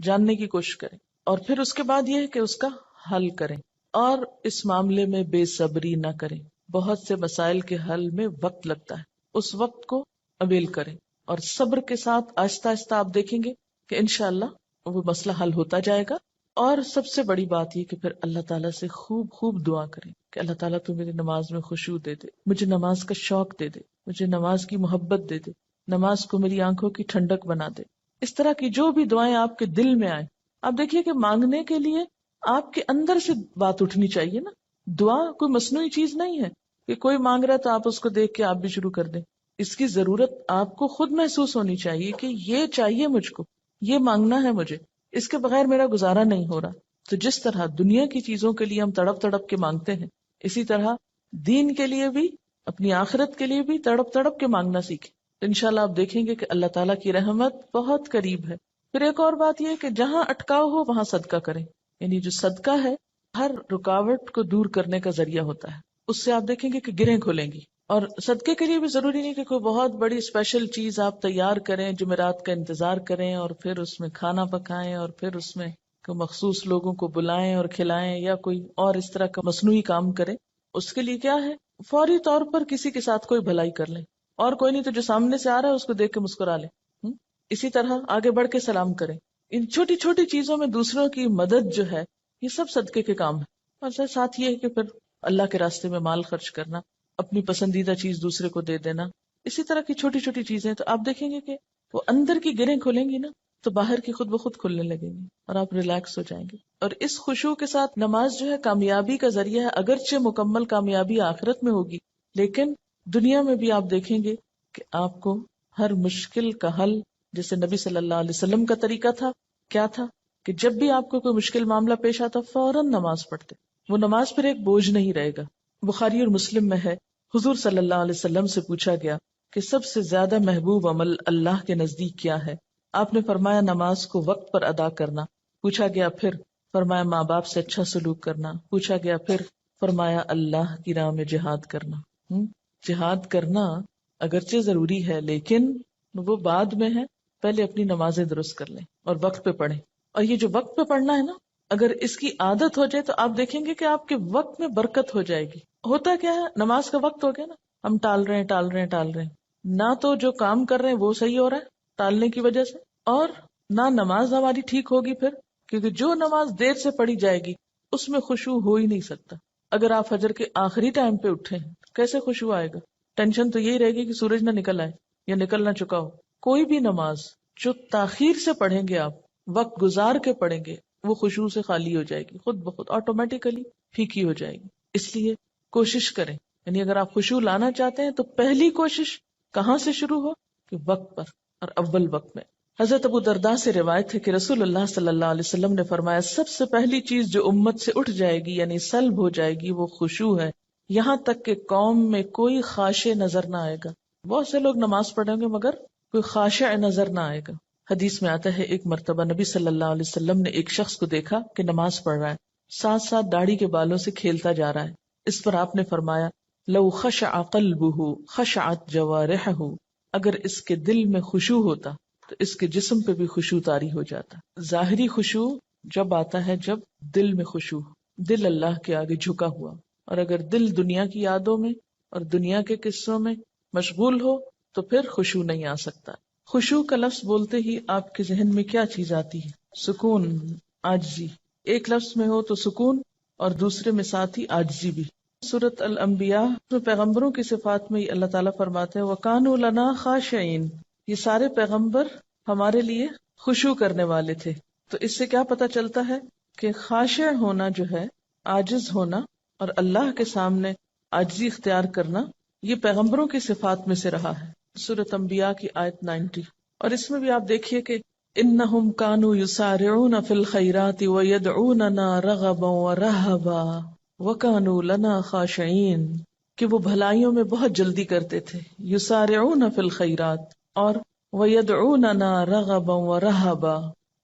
جاننے کی کوشش کریں. اور پھر اس کے بعد یہ ہے کہ اس کا حل کریں, اور اس معاملے میں بے صبری نہ کریں. بہت سے مسائل کے حل میں وقت لگتا ہے, اس وقت کو اویل کریں, اور صبر کے ساتھ آہستہ آہستہ آپ دیکھیں گے کہ انشاءاللہ وہ مسئلہ حل ہوتا جائے گا. اور سب سے بڑی بات یہ کہ پھر اللہ تعالیٰ سے خوب خوب دعا کریں کہ اللہ تعالیٰ تو میری نماز میں خشوع دے دے, مجھے نماز کا شوق دے دے, مجھے نماز کی محبت دے دے, نماز کو میری آنکھوں کی ٹھنڈک بنا دے. اس طرح کی جو بھی دعائیں آپ کے دل میں آئیں, آپ دیکھیے کہ مانگنے کے لیے آپ کے اندر سے بات اٹھنی چاہیے نا. دعا کوئی مصنوعی چیز نہیں ہے کہ کوئی مانگ رہا ہے تو آپ اس کو دیکھ کے آپ بھی شروع کر دیں. اس کی ضرورت آپ کو خود محسوس ہونی چاہیے کہ یہ چاہیے مجھ کو, یہ مانگنا ہے مجھے, اس کے بغیر میرا گزارا نہیں ہو رہا. تو جس طرح دنیا کی چیزوں کے لیے ہم تڑپ تڑپ کے مانگتے ہیں, اسی طرح دین کے لیے بھی, اپنی آخرت کے لیے بھی تڑپ تڑپ کے مانگنا سیکھیں. تو انشاءاللہ آپ دیکھیں گے کہ اللہ تعالیٰ کی رحمت بہت قریب ہے. پھر ایک اور بات یہ ہے کہ جہاں اٹکاؤ ہو وہاں صدقہ کریں، یعنی جو صدقہ ہے ہر رکاوٹ کو دور کرنے کا ذریعہ ہوتا ہے، اس سے آپ دیکھیں گے کہ گرہیں کھلیں گی. اور صدقے کے لیے بھی ضروری نہیں کہ کوئی بہت بڑی اسپیشل چیز آپ تیار کریں، جمعرات کا انتظار کریں اور پھر اس میں کھانا پکائیں اور پھر اس میں کوئی مخصوص لوگوں کو بلائیں اور کھلائیں یا کوئی اور اس طرح کا مصنوعی کام کریں. اس کے لیے کیا ہے، فوری طور پر کسی کے ساتھ کوئی بھلائی کر لیں، اور کوئی نہیں تو جو سامنے سے آ رہا ہے اس کو دیکھ کے مسکرا لیں. اسی طرح آگے بڑھ کے سلام کریں. ان چھوٹی چھوٹی چیزوں میں دوسروں کی مدد جو ہے یہ سب صدقے کے کام ہے. اور ساتھ یہ ہے کہ پھر اللہ کے راستے میں مال خرچ کرنا، اپنی پسندیدہ چیز دوسرے کو دے دینا، اسی طرح کی چھوٹی چھوٹی چیزیں. تو آپ دیکھیں گے کہ وہ اندر کی گرہیں کھلیں گی نا تو باہر کی خود بخود کھلنے لگیں گی اور آپ ریلیکس ہو جائیں گے. اور اس خشوع کے ساتھ نماز جو ہے کامیابی کا ذریعہ ہے. اگرچہ مکمل کامیابی آخرت میں ہوگی، لیکن دنیا میں بھی آپ دیکھیں گے کہ آپ کو ہر مشکل کا حل، جیسے نبی صلی اللہ علیہ وسلم کا طریقہ تھا، کیا تھا کہ جب بھی آپ کو کوئی مشکل معاملہ پیش آتا فوراً نماز پڑھتے. وہ نماز پھر ایک بوجھ نہیں رہے گا. بخاری اور مسلم میں ہے، حضور صلی اللہ علیہ وسلم سے پوچھا گیا کہ سب سے زیادہ محبوب عمل اللہ کے نزدیک کیا ہے؟ آپ نے فرمایا نماز کو وقت پر ادا کرنا. پوچھا گیا پھر؟ فرمایا ماں باپ سے اچھا سلوک کرنا. پوچھا گیا پھر؟ فرمایا اللہ کی راہ میں جہاد کرنا. جہاد کرنا اگرچہ ضروری ہے لیکن وہ بعد میں ہے، پہلے اپنی نمازیں درست کر لیں اور وقت پہ پڑھیں. اور یہ جو وقت پہ پڑھنا ہے نا، اگر اس کی عادت ہو جائے تو آپ دیکھیں گے کہ آپ کے وقت میں برکت ہو جائے گی. ہوتا کیا ہے، نماز کا وقت ہو گیا نا، ہم ٹال رہے ہیں نہ تو جو کام کر رہے ہیں وہ صحیح ہو رہا ہے ٹالنے کی وجہ سے، اور نہ نماز ہماری ٹھیک ہوگی پھر، کیونکہ جو نماز دیر سے پڑھی جائے گی اس میں خشوع ہو ہی نہیں سکتا. اگر آپ فجر کے آخری ٹائم پہ اٹھے کیسے خشوع آئے گا؟ ٹینشن تو یہی رہے گی کہ سورج نہ نکل آئے یا نکل نہ چکا ہو. کوئی بھی نماز جو تاخیر سے پڑھیں گے، آپ وقت گزار کے پڑھیں گے، وہ خشوع سے خالی ہو جائے گی، خود بخود آٹومیٹیکلی پھیکی ہو جائے گی. اس لیے کوشش کریں، یعنی اگر آپ خشوع لانا چاہتے ہیں تو پہلی کوشش کہاں سے شروع ہو کہ وقت پر اور اول وقت میں. حضرت ابو درداء سے روایت ہے کہ رسول اللہ صلی اللہ علیہ وسلم نے فرمایا سب سے پہلی چیز جو امت سے اٹھ جائے گی یعنی سلب ہو جائے گی وہ خشوع ہے، یہاں تک کہ قوم میں کوئی خاشع نظر نہ آئے گا. بہت سے لوگ نماز پڑھیں گے مگر کوئی خاشع نظر نہ آئے گا. حدیث میں آتا ہے ایک مرتبہ نبی صلی اللہ علیہ وسلم نے ایک شخص کو دیکھا کہ نماز پڑھ رہا ہے، ساتھ ساتھ داڑھی کے بالوں سے کھیلتا جا رہا ہے. اس پر آپ نے فرمایا لو خشع قلبہ خشعت جوارحہ، اگر اس کے دل میں خشوع ہوتا تو اس کے جسم پہ بھی خشوع طاری ہو جاتا. ظاہری خشوع جب آتا ہے جب دل میں خشوع، دل اللہ کے آگے جھکا ہوا. اور اگر دل دنیا کی یادوں میں اور دنیا کے قصوں میں مشغول ہو تو پھر خشوع نہیں آ سکتا. خشوع کا لفظ بولتے ہی آپ کے ذہن میں کیا چیز آتی ہے؟ سکون، عاجزی. ایک لفظ میں ہو تو سکون اور دوسرے میں ساتھ ہی عاجزی بھی. سورۃ الانبیاء میں پیغمبروں کی صفات میں اللہ تعالیٰ فرماتے ہیں وَكَانُوا لَنَا خَاشِعِينَ، یہ سارے پیغمبر ہمارے لیے خشوع کرنے والے تھے. تو اس سے کیا پتہ چلتا ہے کہ خاشع ہونا جو ہے، عاجز ہونا اور اللہ کے سامنے عاجزی اختیار کرنا، یہ پیغمبروں کی صفات میں سے رہا ہے. سورۃ انبیاء کی آیت 90. اور اس میں بھی آپ دیکھیے کہ انہم کانوا یسارعون فی الخیرات ویدعوننا رغبا ورہبا وکانوا لنا خاشعین، کہ وہ بھلائیوں میں بہت جلدی کرتے تھے، یسارعون فی الخیرات، اور ویدعوننا رغبا ورہبا،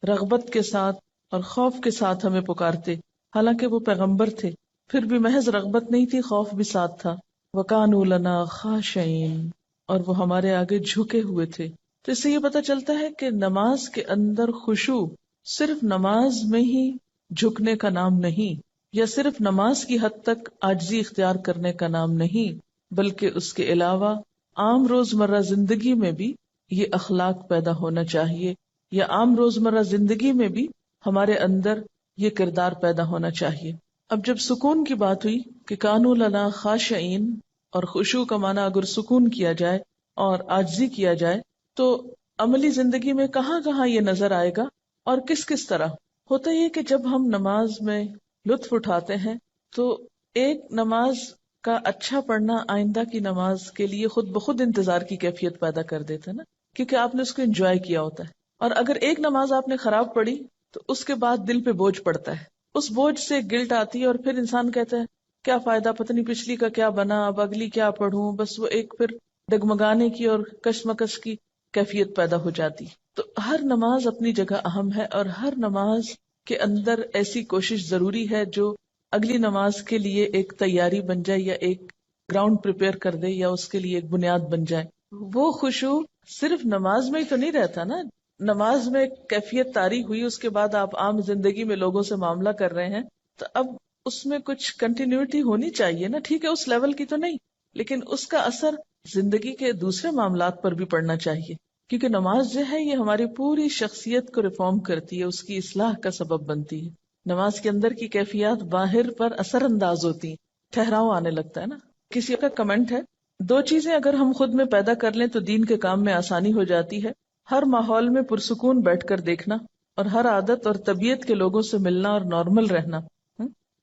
رغبت کے ساتھ اور خوف کے ساتھ ہمیں پکارتے. حالانکہ وہ پیغمبر تھے پھر بھی محض رغبت نہیں تھی، خوف بھی ساتھ تھا. وکانوا لنا خاشعین، اور وہ ہمارے آگے جھکے ہوئے تھے. تو اس سے یہ پتہ چلتا ہے کہ نماز کے اندر خشوع صرف نماز میں ہی جھکنے کا نام نہیں، یا صرف نماز کی حد تک عاجزی اختیار کرنے کا نام نہیں، بلکہ اس کے علاوہ عام روزمرہ زندگی میں بھی یہ اخلاق پیدا ہونا چاہیے، یا عام روزمرہ زندگی میں بھی ہمارے اندر یہ کردار پیدا ہونا چاہیے. اب جب سکون کی بات ہوئی کہ کانوا لنا خاشعین، اور خشوع کا معنی اگر سکون کیا جائے اور عاجزی کیا جائے تو عملی زندگی میں کہاں کہاں یہ نظر آئے گا اور کس کس طرح ہوتا یہ کہ جب ہم نماز میں لطف اٹھاتے ہیں تو ایک نماز کا اچھا پڑھنا آئندہ کی نماز کے لیے خود بخود انتظار کی کیفیت پیدا کر دیتا ہے نا، کیونکہ آپ نے اس کو انجوائے کیا ہوتا ہے. اور اگر ایک نماز آپ نے خراب پڑھی تو اس کے بعد دل پہ بوجھ پڑتا ہے، اس بوجھ سے گلٹ آتی ہے اور پھر انسان کہتا ہے کیا فائدہ، پتہ نہیں پچھلی کا کیا بنا، اب اگلی کیا پڑھوں. بس وہ ایک پھر ڈگمگانے کی اور کشمکش کی کیفیت پیدا ہو جاتی. تو ہر نماز اپنی جگہ اہم ہے، اور ہر نماز کے اندر ایسی کوشش ضروری ہے جو اگلی نماز کے لیے ایک تیاری بن جائے، یا ایک گراؤنڈ پریپیئر کر دے، یا اس کے لیے ایک بنیاد بن جائے. وہ خشوع صرف نماز میں ہی تو نہیں رہتا نا. نماز میں کیفیت طاری ہوئی، اس کے بعد آپ عام زندگی میں لوگوں سے معاملہ کر رہے ہیں، تو اب اس میں کچھ کنٹینیوٹی ہونی چاہیے نا. ٹھیک ہے اس لیول کی تو نہیں، لیکن اس کا اثر زندگی کے دوسرے معاملات پر بھی پڑنا چاہیے. کیونکہ نماز جو ہے یہ ہماری پوری شخصیت کو ریفارم کرتی ہے، اس کی اصلاح کا سبب بنتی ہے. نماز کے اندر کی کیفیات باہر پر اثر انداز ہوتی ہیں، ٹھہراؤ آنے لگتا ہے نا. کسی کا کمنٹ ہے، 2 چیزیں اگر ہم خود میں پیدا کر لیں تو دین کے کام میں آسانی ہو جاتی ہے. ہر ماحول میں پرسکون بیٹھ کر دیکھنا، اور ہر عادت اور طبیعت کے لوگوں سے ملنا اور نارمل رہنا.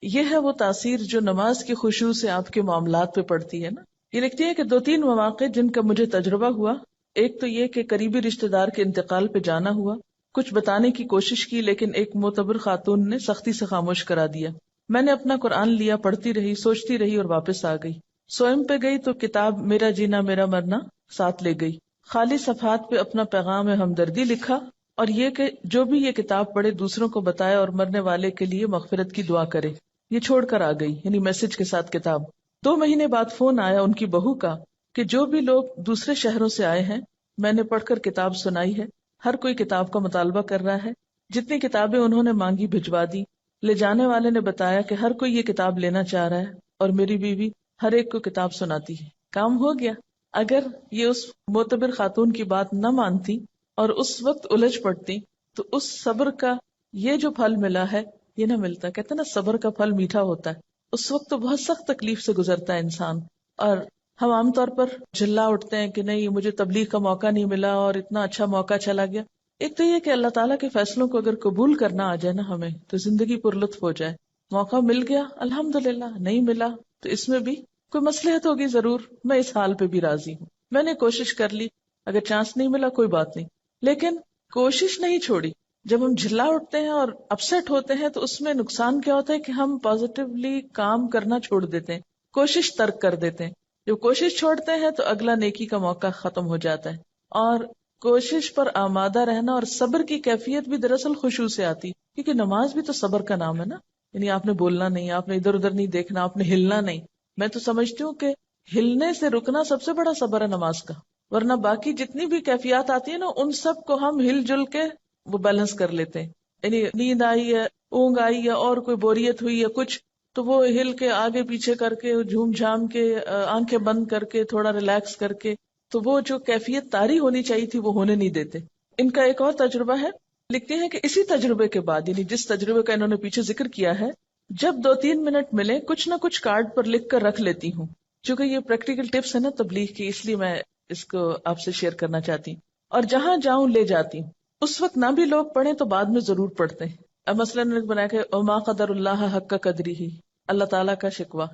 یہ ہے وہ تاثیر جو نماز کی خشوع سے آپ کے معاملات پہ پڑتی ہے نا. یہ لکھتی ہے کہ 2-3 مواقع جن کا مجھے تجربہ ہوا. ایک تو یہ کہ قریبی رشتہ دار کے انتقال پہ جانا ہوا. کچھ بتانے کی کوشش کی لیکن ایک معتبر خاتون نے سختی سے خاموش کرا دیا. میں نے اپنا قرآن لیا، پڑھتی رہی، سوچتی رہی اور واپس آ گئی. سوئم پہ گئی تو کتاب میرا جینا میرا مرنا ساتھ لے گئی. خالی صفحات پہ اپنا پیغام ہمدردی لکھا، اور یہ کہ جو بھی یہ کتاب پڑھے دوسروں کو بتائے اور مرنے والے کے لیے مغفرت کی دعا کرے. یہ چھوڑ کر آ گئی، یعنی میسج کے ساتھ کتاب. 2 مہینے بعد فون آیا ان کی بہو کا کہ جو بھی لوگ دوسرے شہروں سے آئے ہیں میں نے پڑھ کر کتاب سنائی ہے. ہر کوئی کتاب کا مطالبہ کر رہا ہے. جتنی کتابیں انہوں نے مانگی بھجوا دی. لے جانے والے نے بتایا کہ ہر کوئی یہ کتاب لینا چاہ رہا ہے، اور میری بیوی ہر ایک کو کتاب سناتی ہے. کام ہو گیا. اگر یہ اس معتبر خاتون کی بات نہ مانتی اور اس وقت الجھ پڑتی تو اس صبر کا یہ جو پھل ملا ہے یہ نہ ملتا. کہتے ہیں نا صبر کا پھل میٹھا ہوتا ہے. اس وقت تو بہت سخت تکلیف سے گزرتا ہے انسان، اور ہم عام طور پر جھلا اٹھتے ہیں کہ نہیں مجھے تبلیغ کا موقع نہیں ملا اور اتنا اچھا موقع چلا گیا. ایک تو یہ کہ اللہ تعالیٰ کے فیصلوں کو اگر قبول کرنا آ جائے نا ہمیں تو زندگی پر لطف ہو جائے. موقع مل گیا الحمدللہ، نہیں ملا تو اس میں بھی کوئی مصلحت ہوگی ضرور. میں اس حال پہ بھی راضی ہوں. میں نے کوشش کر لی، اگر چانس نہیں ملا کوئی بات نہیں، لیکن کوشش نہیں چھوڑی. جب ہم جھلا اٹھتے ہیں اور اپسیٹ ہوتے ہیں تو اس میں نقصان کیا ہوتا ہے کہ ہم پازیٹیولی کام کرنا چھوڑ دیتے ہیں، کوشش ترک کر دیتے ہیں. جب کوشش چھوڑتے ہیں تو اگلا نیکی کا موقع ختم ہو جاتا ہے. اور کوشش پر آمادہ رہنا اور صبر کی کیفیت بھی دراصل خشوع سے آتی، کیونکہ نماز بھی تو صبر کا نام ہے نا. یعنی آپ نے بولنا نہیں، آپ نے ادھر ادھر نہیں دیکھنا، آپ نے ہلنا نہیں. میں تو سمجھتی ہوں کہ ہلنے سے رکنا سب سے بڑا صبر ہے نماز کا. ورنہ باقی جتنی بھی کیفیات آتی ہیں نا ان سب کو ہم ہل جل کے وہ بیلنس کر لیتے ہیں. یعنی نیند آئی ہے، اونگ آئی ہے، اور کوئی بوریت ہوئی ہے کچھ، تو وہ ہل کے آگے پیچھے کر کے جھوم جھام کے آنکھیں بند کر کے تھوڑا ریلیکس کر کے، تو وہ جو کیفیت طاری ہونی چاہیے تھی وہ ہونے نہیں دیتے. ان کا ایک اور تجربہ ہے. لکھتے ہیں کہ اسی تجربے کے بعد، یعنی جس تجربے کا انہوں نے پیچھے ذکر کیا ہے، جب 2-3 منٹ ملے کچھ نہ کچھ کارڈ پر لکھ کر رکھ لیتی ہوں. چونکہ یہ پریکٹیکل ٹپس ہے نا تبلیغ کی، اس لیے میں اس کو آپ سے شیئر کرنا چاہتی ہوں. اور جہاں جاؤں لے جاتی ہوں. اس وقت نہ بھی لوگ پڑھیں تو بعد میں ضرور پڑھتے ہیں. اب مثلا نے بنایا کہ وما قدر اللہ حق قدری ہی، اللہ تعالیٰ کا شکوہ.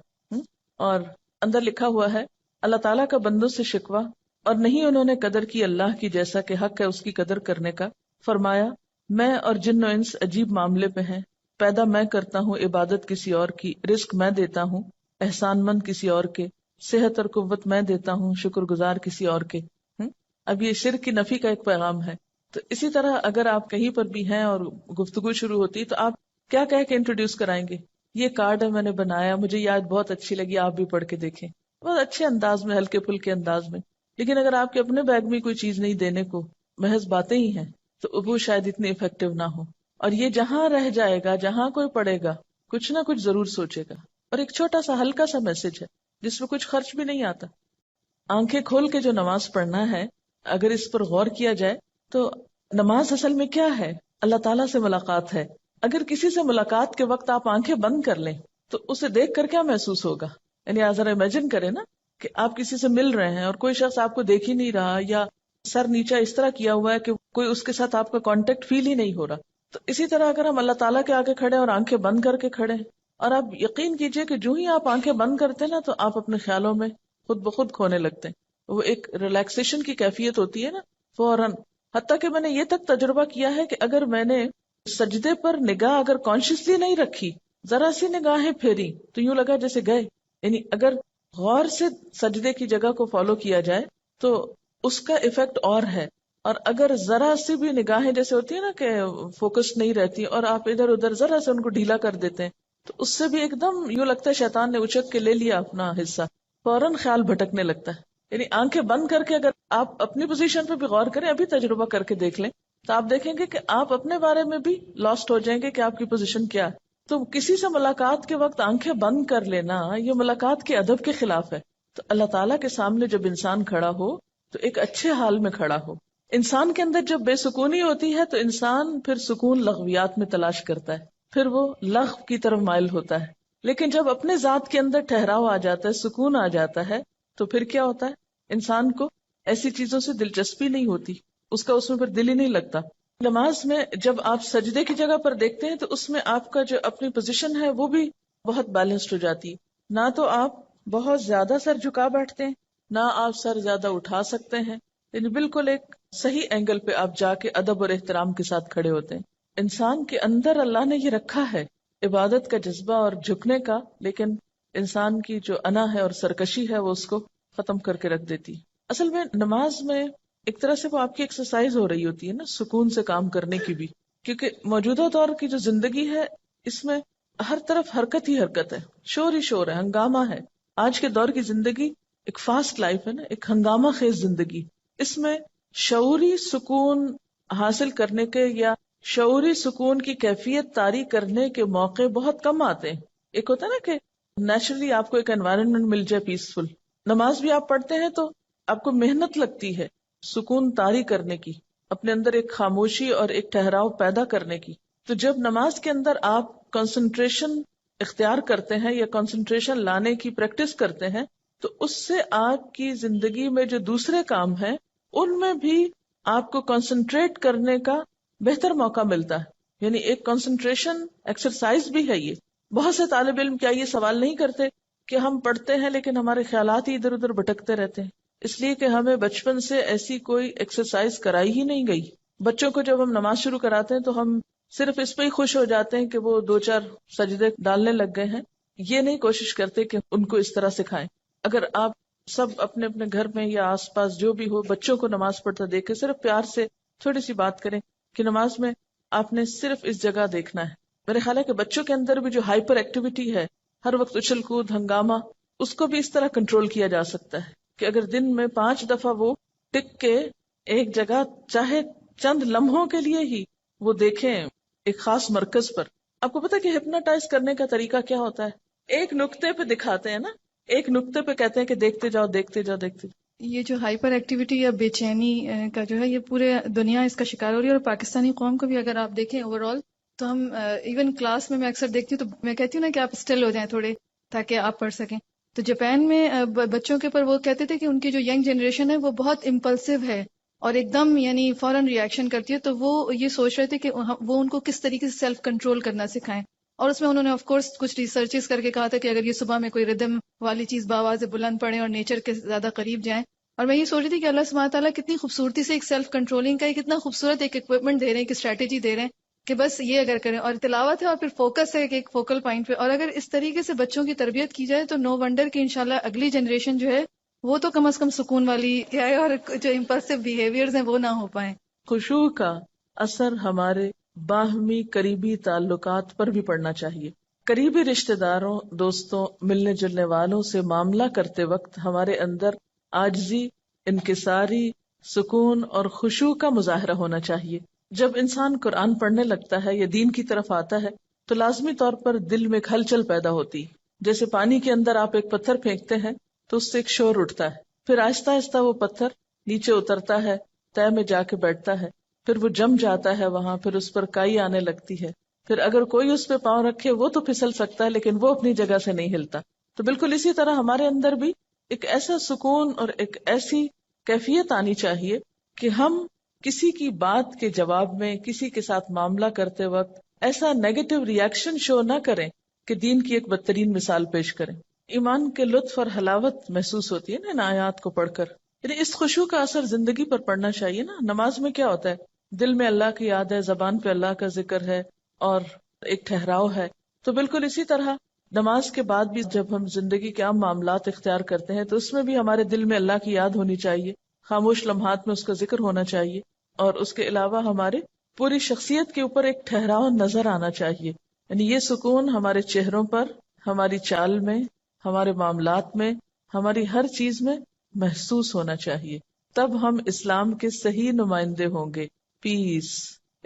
اور اندر لکھا ہوا ہے اللہ تعالیٰ کا بندوں سے شکوہ، اور نہیں انہوں نے قدر کی اللہ کی جیسا کہ حق ہے اس کی قدر کرنے کا. فرمایا میں اور جن و انس عجیب معاملے پہ ہیں. پیدا میں کرتا ہوں، عبادت کسی اور کی، رزق میں دیتا ہوں، احسان مند کسی اور کے، صحت اور قوت میں دیتا ہوں، شکر گزار کسی اور کے. اب یہ شرک کی نفی کا ایک پیغام ہے. تو اسی طرح اگر آپ کہیں پر بھی ہیں اور گفتگو شروع ہوتی تو آپ کیا کہہ کے انٹروڈیوس کرائیں گے؟ یہ کارڈ ہے میں نے بنایا، مجھے یہ آج بہت اچھی لگی، آپ بھی پڑھ کے دیکھیں. بہت اچھے انداز میں، ہلکے پھلکے انداز میں. لیکن اگر آپ کے اپنے بیگ میں کوئی چیز نہیں دینے کو، محض باتیں ہی ہیں، تو وہ شاید اتنی افیکٹو نہ ہو. اور یہ جہاں رہ جائے گا، جہاں کوئی پڑھے گا، کچھ نہ کچھ ضرور سوچے گا. اور ایک چھوٹا سا ہلکا سا میسج ہے جس میں کچھ خرچ بھی نہیں آتا. آنکھیں کھول کے جو نماز پڑھنا ہے، اگر اس پر غور کیا جائے تو نماز اصل میں کیا ہے؟ اللہ تعالیٰ سے ملاقات ہے. اگر کسی سے ملاقات کے وقت آپ آنکھیں بند کر لیں تو اسے دیکھ کر کیا محسوس ہوگا؟ یعنی آپ ذرا امیجن کریں نا کہ آپ کسی سے مل رہے ہیں اور کوئی شخص آپ کو دیکھ ہی نہیں رہا، یا سر نیچا اس طرح کیا ہوا ہے کہ کوئی اس کے ساتھ آپ کا کانٹیکٹ فیل ہی نہیں ہو رہا. تو اسی طرح اگر ہم اللہ تعالیٰ کے آگے کھڑے اور آنکھیں بند کر کے کھڑے ہیں، اور آپ یقین کیجئے کہ جو ہی آپ آنکھیں بند کرتے ہیں نا تو آپ اپنے خیالوں میں خود بخود کھونے لگتے ہیں. وہ ایک ریلیکسیشن کی کیفیت ہوتی ہے نا فوراً. حتیٰ کہ میں نے یہ تک تجربہ کیا ہے کہ اگر میں نے سجدے پر نگاہ اگر کانشیسلی نہیں رکھی، ذرا سی نگاہیں پھیری تو یوں لگا جیسے گئے. یعنی اگر غور سے سجدے کی جگہ کو فالو کیا جائے تو اس کا ایفیکٹ اور ہے. اور اگر ذرا سی بھی نگاہیں جیسے ہوتی ہیں نا کہ فوکس نہیں رہتی اور آپ ادھر ادھر ذرا سے ان کو ڈھیلا کر دیتے ہیں تو اس سے بھی ایک دم یوں لگتا ہے شیطان نے اچک کے لے لیا اپنا حصہ، فوراً خیال بھٹکنے لگتا ہے. یعنی آنکھیں بند کر کے اگر آپ اپنی پوزیشن پہ بھی غور کریں، ابھی تجربہ کر کے دیکھ لیں تو آپ دیکھیں گے کہ آپ اپنے بارے میں بھی لاسٹ ہو جائیں گے کہ آپ کی پوزیشن کیا ہے. تو کسی سے ملاقات کے وقت آنکھیں بند کر لینا یہ ملاقات کے ادب کے خلاف ہے. تو اللہ تعالیٰ کے سامنے جب انسان کھڑا ہو تو ایک اچھے حال میں کھڑا ہو. انسان کے اندر جب بے سکونی ہوتی ہے تو انسان پھر سکون لغویات میں تلاش کرتا ہے، پھر وہ لغو کی طرف مائل ہوتا ہے. لیکن جب اپنے ذات کے اندر ٹھہراؤ آ جاتا ہے، سکون آ جاتا ہے، تو پھر کیا ہوتا ہے؟ انسان کو ایسی چیزوں سے دلچسپی نہیں ہوتی، اس کا اس میں پھر دل ہی نہیں لگتا. نماز میں جب آپ سجدے کی جگہ پر دیکھتے ہیں تو اس میں آپ کا جو اپنی پوزیشن ہے وہ بھی بہت بیلنسڈ ہو جاتی ہے. نہ تو آپ بہت زیادہ سر جھکا بیٹھتے ہیں، نہ آپ سر زیادہ اٹھا سکتے ہیں، یعنی بالکل ایک صحیح اینگل پہ آپ جا کے ادب اور احترام کے ساتھ کھڑے ہوتے ہیں. انسان کے اندر اللہ نے یہ رکھا ہے عبادت کا جذبہ اور جھکنے کا، لیکن انسان کی جو انا ہے اور سرکشی ہے وہ اس کو ختم کر کے رکھ دیتی. اصل میں نماز میں ایک طرح سے وہ آپ کی ایکسرسائز ہو رہی ہوتی ہے نا، سکون سے کام کرنے کی بھی، کیونکہ موجودہ دور کی جو زندگی ہے اس میں ہر طرف حرکت ہی حرکت ہے، شور ہی شور ہے، ہنگامہ ہے. آج کے دور کی زندگی ایک فاسٹ لائف ہے نا، ایک ہنگامہ خیز زندگی. اس میں شعوری سکون حاصل کرنے کے یا شعوری سکون کی کیفیت طاری کرنے کے موقع بہت کم آتے ہیں. ایک ہوتا ہے نا کہ نیچرلی آپ کو ایک انوائرنمنٹ مل جائے پیسفل. نماز بھی آپ پڑھتے ہیں تو آپ کو محنت لگتی ہے سکون طاری کرنے کی، اپنے اندر ایک خاموشی اور ایک ٹھہراؤ پیدا کرنے کی. تو جب نماز کے اندر آپ کنسنٹریشن اختیار کرتے ہیں یا کنسنٹریشن لانے کی پریکٹس کرتے ہیں تو اس سے آپ کی زندگی میں جو دوسرے کام ہیں ان میں بھی آپ کو کنسنٹریٹ کرنے کا بہتر موقع ملتا ہے. یعنی ایک کنسنٹریشن ایکسرسائز بھی ہے یہ. بہت سے طالب علم کیا یہ سوال نہیں کرتے کہ ہم پڑھتے ہیں لیکن ہمارے خیالات ہی ادھر ادھر بھٹکتے رہتے ہیں؟ اس لیے کہ ہمیں بچپن سے ایسی کوئی ایکسرسائز کرائی ہی نہیں گئی. بچوں کو جب ہم نماز شروع کراتے ہیں تو ہم صرف اس پہ ہی خوش ہو جاتے ہیں کہ وہ 2-4 سجدے ڈالنے لگ گئے ہیں، یہ نہیں کوشش کرتے کہ ان کو اس طرح سکھائیں. اگر آپ سب اپنے اپنے گھر میں یا آس پاس جو بھی ہو بچوں کو نماز پڑھتا دیکھیں، صرف پیار سے تھوڑی سی بات کریں کہ نماز میں آپ نے صرف اس جگہ دیکھنا ہے. میرے خیال ہے کہ بچوں کے اندر بھی جو ہائپر ایکٹیویٹی ہے، ہر وقت اچھل کود ہنگامہ، اس کو بھی اس طرح کنٹرول کیا جا سکتا ہے کہ اگر دن میں 5 دفعہ وہ ٹک کے ایک جگہ چاہے چند لمحوں کے لیے ہی وہ دیکھیں ایک خاص مرکز پر. آپ کو پتا کہ ہپنوٹائز کرنے کا طریقہ کیا ہوتا ہے؟ ایک نقطے پہ دکھاتے ہیں نا، ایک نقطے پہ کہتے ہیں کہ دیکھتے جاؤ دیکھتے جاؤ دیکھتے جاؤ. یہ جو ہائپر ایکٹیویٹی یا بے چینی کا جو ہے یہ پورے دنیا اس کا شکار ہو رہی ہے، اور پاکستانی قوم کو بھی اگر آپ دیکھیں اوور آل تو ہم ایون کلاس میں اکثر دیکھتی ہوں تو میں کہتی ہوں نا کہ آپ اسٹل ہو جائیں تھوڑے تاکہ آپ پڑھ سکیں. تو جاپان میں بچوں کے اوپر وہ کہتے تھے کہ ان کی جو ینگ جنریشن ہے وہ بہت امپلسو ہے اور ایک دم یعنی فوراً ریئیکشن کرتی ہے، تو وہ یہ سوچ رہے تھے کہ وہ ان کو کس طریقے سے سیلف کنٹرول کرنا سکھائیں. اور اس میں انہوں نے آف کورس کچھ ریسرچز کر کے کہا تھا کہ اگر یہ صبح میں کوئی ردم والی چیز باواز بلند پڑھیں اور نیچر کے زیادہ قریب جائیں. اور میں یہ سوچ رہی تھی کہ اللہ سبحانہ تعالیٰ کتنی خوبصورتی سے ایک سیلف کنٹرولنگ کا کتنا خوبصورت ایک اکوپمنٹ دے رہے ہیں، ایک اسٹریٹجی دے رہے ہیں کہ بس یہ اگر کریں، اور تلاوت ہے اور پھر فوکس ہے ایک فوکل پوائنٹ پہ. اور اگر اس طریقے سے بچوں کی تربیت کی جائے تو نو ونڈر کہ انشاءاللہ اگلی جنریشن جو ہے وہ تو کم از کم سکون والی کیا ہے، اور جو امپلسو بیہیویئرز ہیں وہ نہ ہو پائیں. خشوع کا اثر ہمارے باہمی قریبی تعلقات پر بھی پڑنا چاہیے. قریبی رشتہ داروں، دوستوں، ملنے جلنے والوں سے معاملہ کرتے وقت ہمارے اندر عاجزی، انکساری، سکون اور خشوع کا مظاہرہ ہونا چاہیے. جب انسان قرآن پڑھنے لگتا ہے یا دین کی طرف آتا ہے تو لازمی طور پر دل میں ایک ہلچل پیدا ہوتی. جیسے پانی کے اندر آپ ایک پتھر پھینکتے ہیں تو اس سے ایک شور اٹھتا ہے، پھر آہستہ آہستہ وہ پتھر نیچے اترتا ہے، تہ میں جا کے بیٹھتا ہے، پھر وہ جم جاتا ہے وہاں، پھر اس پر کائی آنے لگتی ہے، پھر اگر کوئی اس پہ پاؤں رکھے وہ تو پھسل سکتا ہے لیکن وہ اپنی جگہ سے نہیں ہلتا. تو بالکل اسی طرح ہمارے اندر بھی ایک ایسا سکون اور ایک ایسی کیفیت آنی چاہیے کہ ہم کسی کی بات کے جواب میں کسی کے ساتھ معاملہ کرتے وقت ایسا نیگیٹو ری ایکشن شو نہ کریں کہ دین کی ایک بدترین مثال پیش کریں. ایمان کے لطف اور حلاوت محسوس ہوتی ہے نا ان آیات کو پڑھ کر. یعنی اس خشوع کا اثر زندگی پر پڑنا چاہیے نا. نماز میں کیا ہوتا ہے؟ دل میں اللہ کی یاد ہے، زبان پہ اللہ کا ذکر ہے اور ایک ٹھہراؤ ہے. تو بالکل اسی طرح نماز کے بعد بھی جب ہم زندگی کے عام معاملات اختیار کرتے ہیں تو اس میں بھی ہمارے دل میں اللہ کی یاد ہونی چاہیے، خاموش لمحات میں اس کا ذکر ہونا چاہیے. اور اس کے علاوہ ہمارے پوری شخصیت کے اوپر ایک ٹھہراؤ نظر آنا چاہیے. یعنی یہ سکون ہمارے چہروں پر، ہماری چال میں، ہمارے معاملات میں، ہماری ہر چیز میں محسوس ہونا چاہیے. تب ہم اسلام کے صحیح نمائندے ہوں گے. پیس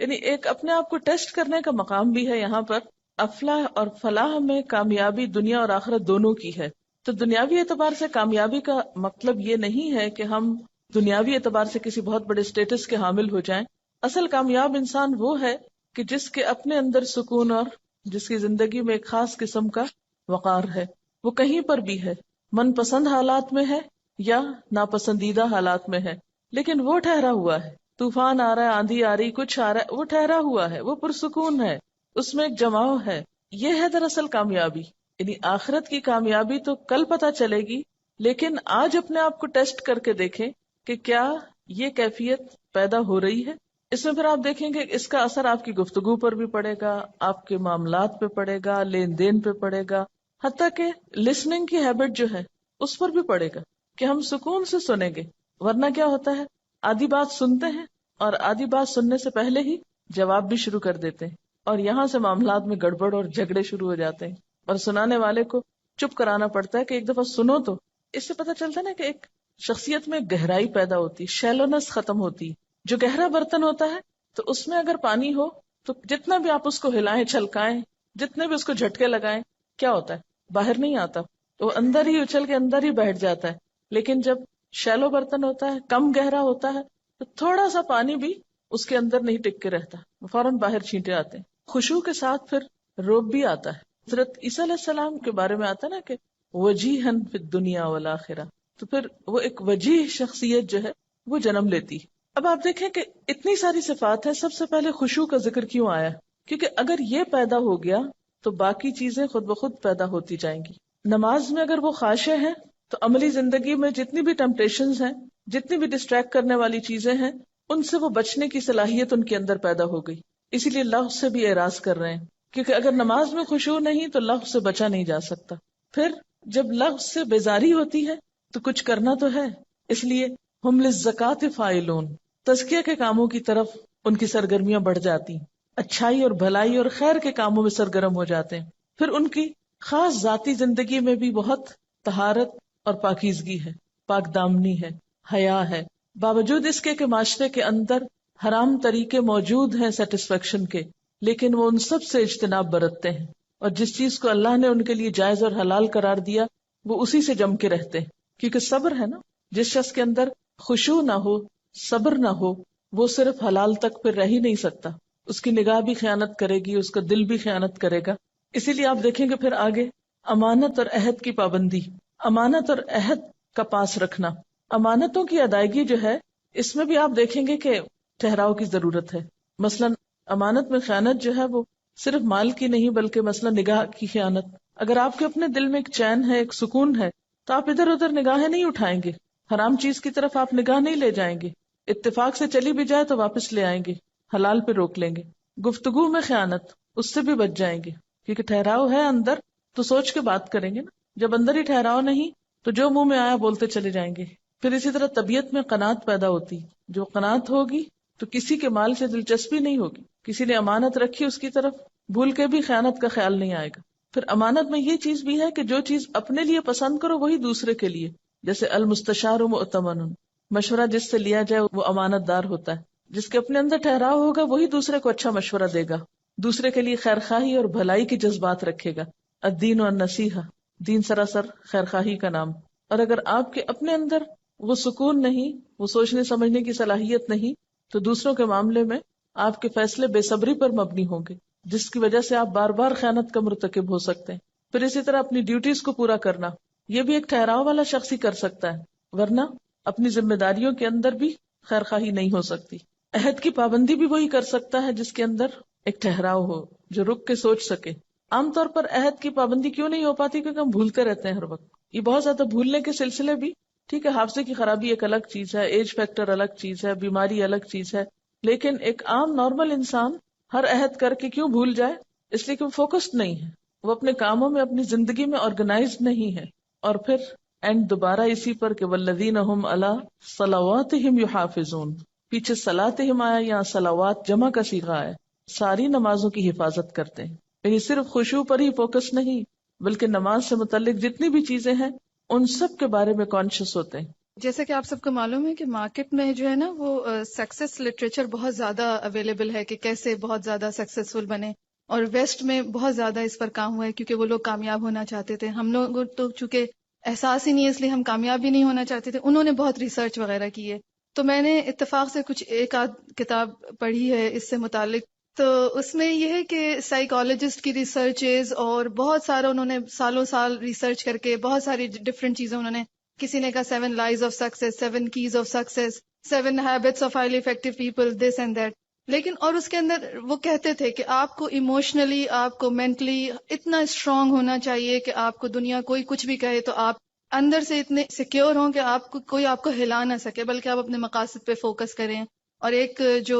یعنی ایک اپنے آپ کو ٹیسٹ کرنے کا مقام بھی ہے یہاں پر. افلاح اور فلاح میں کامیابی دنیا اور آخرت دونوں کی ہے. تو دنیاوی اعتبار سے کامیابی کا مطلب یہ نہیں ہے کہ ہم دنیاوی اعتبار سے کسی بہت بڑے سٹیٹس کے حامل ہو جائیں. اصل کامیاب انسان وہ ہے کہ جس کے اپنے اندر سکون اور جس کی زندگی میں ایک خاص قسم کا وقار ہے. وہ کہیں پر بھی ہے، من پسند حالات میں ہے یا ناپسندیدہ حالات میں ہے، لیکن وہ ٹھہرا ہوا ہے. طوفان آ رہا ہے، آندھی آ رہی، کچھ آ رہا ہے، وہ ٹھہرا ہوا ہے، وہ پرسکون ہے، اس میں ایک جماؤ ہے. یہ ہے دراصل کامیابی. یعنی آخرت کی کامیابی تو کل پتہ چلے گی، لیکن آج اپنے آپ کو ٹیسٹ کر کے دیکھیں کہ کیا یہ کیفیت پیدا ہو رہی ہے. اس میں پھر آپ دیکھیں گے اس کا اثر آپ کی گفتگو پر بھی پڑے گا، آپ کے معاملات پہ پڑے گا، لین دین پہ پڑے گا، حتیٰ کہ لسننگ کی ہیبٹ جو ہے اس پر بھی پڑے گا کہ ہم سکون سے سنیں گے. ورنہ کیا ہوتا ہے، آدھی بات سنتے ہیں اور آدھی بات سننے سے پہلے ہی جواب بھی شروع کر دیتے ہیں، اور یہاں سے معاملات میں گڑبڑ اور جھگڑے شروع ہو جاتے ہیں. اور سنانے والے کو چپ کرانا پڑتا ہے کہ ایک دفعہ سنو. تو اس سے پتہ چلتا ہے نا کہ ایک شخصیت میں گہرائی پیدا ہوتی، شیلونس ختم ہوتی. جو گہرا برتن ہوتا ہے تو اس میں اگر پانی ہو تو جتنا بھی آپ اس کو ہلائیں چھلکائیں، جتنے بھی اس کو جھٹکے لگائیں، کیا ہوتا ہے، باہر نہیں آتا، تو اندر ہی اچھل کے اندر ہی بیٹھ جاتا ہے. لیکن جب شیلو برتن ہوتا ہے، کم گہرا ہوتا ہے، تو تھوڑا سا پانی بھی اس کے اندر نہیں ٹک کے رہتا، فوراً باہر چھینٹے آتے ہیں. خشوع کے ساتھ پھر روب بھی آتا ہے. حضرت عیسیٰ علیہ السلام کے بارے میں آتا ہے نا کہ وجیہن فی الدنیا والآخرہ، تو پھر وہ ایک وجیح شخصیت جو ہے وہ جنم لیتی. اب آپ دیکھیں کہ اتنی ساری صفات ہیں، سب سے پہلے خشوع کا ذکر کیوں آیا؟ کیونکہ اگر یہ پیدا ہو گیا تو باقی چیزیں خود بخود پیدا ہوتی جائیں گی. نماز میں اگر وہ خاشع ہیں تو عملی زندگی میں جتنی بھی ٹیمپٹیشنز ہیں، جتنی بھی ڈسٹریکٹ کرنے والی چیزیں ہیں، ان سے وہ بچنے کی صلاحیت ان کے اندر پیدا ہو گئی. اسی لیے لغو سے بھی اعراض کر رہے ہیں، کیونکہ اگر نماز میں خشوع نہیں تو لغو سے بچا نہیں جا سکتا. پھر جب لغو سے بیزاری ہوتی ہے تو کچھ کرنا تو ہے، اس لیے ہم للزکاۃ فاعلون، تزکیہ کے کاموں کی طرف ان کی سرگرمیاں بڑھ جاتی، اچھائی اور بھلائی اور خیر کے کاموں میں سرگرم ہو جاتے ہیں. پھر ان کی خاص ذاتی زندگی میں بھی بہت طہارت اور پاکیزگی ہے، پاک دامنی ہے، حیا ہے، باوجود اس کے کہ معاشرے کے اندر حرام طریقے موجود ہیں سیٹسفیکشن کے، لیکن وہ ان سب سے اجتناب برتتے ہیں، اور جس چیز کو اللہ نے ان کے لیے جائز اور حلال قرار دیا وہ اسی سے جم کے رہتے ہیں. کیونکہ صبر ہے نا، جس شخص کے اندر خشوع نہ ہو، صبر نہ ہو، وہ صرف حلال تک پھر رہ ہی نہیں سکتا. اس کی نگاہ بھی خیانت کرے گی، اس کا دل بھی خیانت کرے گا. اسی لیے آپ دیکھیں گے پھر آگے امانت اور عہد کی پابندی، امانت اور عہد کا پاس رکھنا. امانتوں کی ادائیگی جو ہے اس میں بھی آپ دیکھیں گے کہ ٹھہراؤ کی ضرورت ہے. مثلا امانت میں خیانت جو ہے وہ صرف مال کی نہیں بلکہ مثلا نگاہ کی خیانت. اگر آپ کے اپنے دل میں ایک چین ہے، ایک سکون ہے، تو آپ ادھر ادھر نگاہیں نہیں اٹھائیں گے، حرام چیز کی طرف آپ نگاہ نہیں لے جائیں گے. اتفاق سے چلی بھی جائے تو واپس لے آئیں گے، حلال پہ روک لیں گے. گفتگو میں خیانت، اس سے بھی بچ جائیں گے، کیونکہ ٹھہراؤ ہے اندر تو سوچ کے بات کریں گے نا. جب اندر ہی ٹھہراؤ نہیں تو جو منہ میں آیا بولتے چلے جائیں گے. پھر اسی طرح طبیعت میں قناعت پیدا ہوتی، جو قناعت ہوگی تو کسی کے مال سے دلچسپی نہیں ہوگی. کسی نے امانت رکھی اس کی طرف بھول کے بھی خیانت کا خیال نہیں آئے گا. پھر امانت میں یہ چیز بھی ہے کہ جو چیز اپنے لیے پسند کرو وہی دوسرے کے لیے، جیسے المستشار مؤتمن، مشورہ جس سے لیا جائے وہ امانت دار ہوتا ہے. جس کے اپنے اندر ٹھہراؤ ہوگا وہی دوسرے کو اچھا مشورہ دے گا، دوسرے کے لیے خیرخواہی اور بھلائی کے جذبات رکھے گا. الدین والنصیحہ، دین سراسر خیرخواہی کا نام. اور اگر آپ کے اپنے اندر وہ سکون نہیں، وہ سوچنے سمجھنے کی صلاحیت نہیں، تو دوسروں کے معاملے میں آپ کے فیصلے بے صبری پر مبنی ہوں گے، جس کی وجہ سے آپ بار بار خیانت کا مرتکب ہو سکتے ہیں. پھر اسی طرح اپنی ڈیوٹیز کو پورا کرنا، یہ بھی ایک ٹھہراؤ والا شخص ہی کر سکتا ہے، ورنہ اپنی ذمہ داریوں کے اندر بھی خیرخواہی نہیں ہو سکتی. عہد کی پابندی بھی وہی کر سکتا ہے جس کے اندر ایک ٹھہراؤ ہو، جو رک کے سوچ سکے. عام طور پر عہد کی پابندی کیوں نہیں ہو پاتی؟ کیونکہ ہم بھولتے رہتے ہیں ہر وقت. یہ بہت زیادہ بھولنے کے سلسلے بھی ٹھیک ہے، حافظے کی خرابی ایک الگ چیز ہے، ایج فیکٹر الگ چیز ہے، بیماری الگ چیز ہے، لیکن ایک عام نارمل انسان ہر عہد کر کے کیوں بھول جائے؟ اس لیے کہ وہ فوکسڈ نہیں ہے، وہ اپنے کاموں میں اپنی زندگی میں آرگنائزڈ نہیں ہے. اور پھر اینڈ دوبارہ اسی پر کہ والذین هم علی صلواتہم یحافظون، پیچھے صلاتہم آیا، یہاں صلوات جمع کا صیغہ ہے، ساری نمازوں کی حفاظت کرتے ہیں. یعنی صرف خشوع پر ہی فوکس نہیں، بلکہ نماز سے متعلق جتنی بھی چیزیں ہیں ان سب کے بارے میں کانشیس ہوتے ہیں. جیسے کہ آپ سب کو معلوم ہے کہ مارکیٹ میں جو ہے نا وہ سکسیس لٹریچر بہت زیادہ اویلیبل ہے کہ کیسے بہت زیادہ سکسیسفل بنے، اور ویسٹ میں بہت زیادہ اس پر کام ہوا ہے کیونکہ وہ لوگ کامیاب ہونا چاہتے تھے. ہم لوگ تو چونکہ احساس ہی نہیں ہے اس لیے ہم کامیاب بھی نہیں ہونا چاہتے تھے. انہوں نے بہت ریسرچ وغیرہ کی ہے. تو میں نے اتفاق سے کچھ ایک آدھ کتاب پڑھی ہے اس سے متعلق. تو اس میں یہ ہے کہ سائیکالوجسٹ کی ریسرچز اور بہت سارا انہوں نے سالوں سال ریسرچ کر کے بہت ساری ڈفرینٹ چیزیں انہوں نے، کسی نے کہا 7 لائز of success, 7 keys of success, 7 habits of highly effective people, this and that. لیکن اور اس کے اندر وہ کہتے تھے کہ آپ کو ایموشنلی، آپ کو مینٹلی اتنا اسٹرانگ ہونا چاہیے کہ آپ کو دنیا کوئی کچھ بھی کہے تو آپ اندر سے اتنے سیکیور ہوں کہ آپ کو کوئی آپ کو ہلا نہ سکے، بلکہ آپ اپنے مقاصد پہ فوکس کریں. اور ایک جو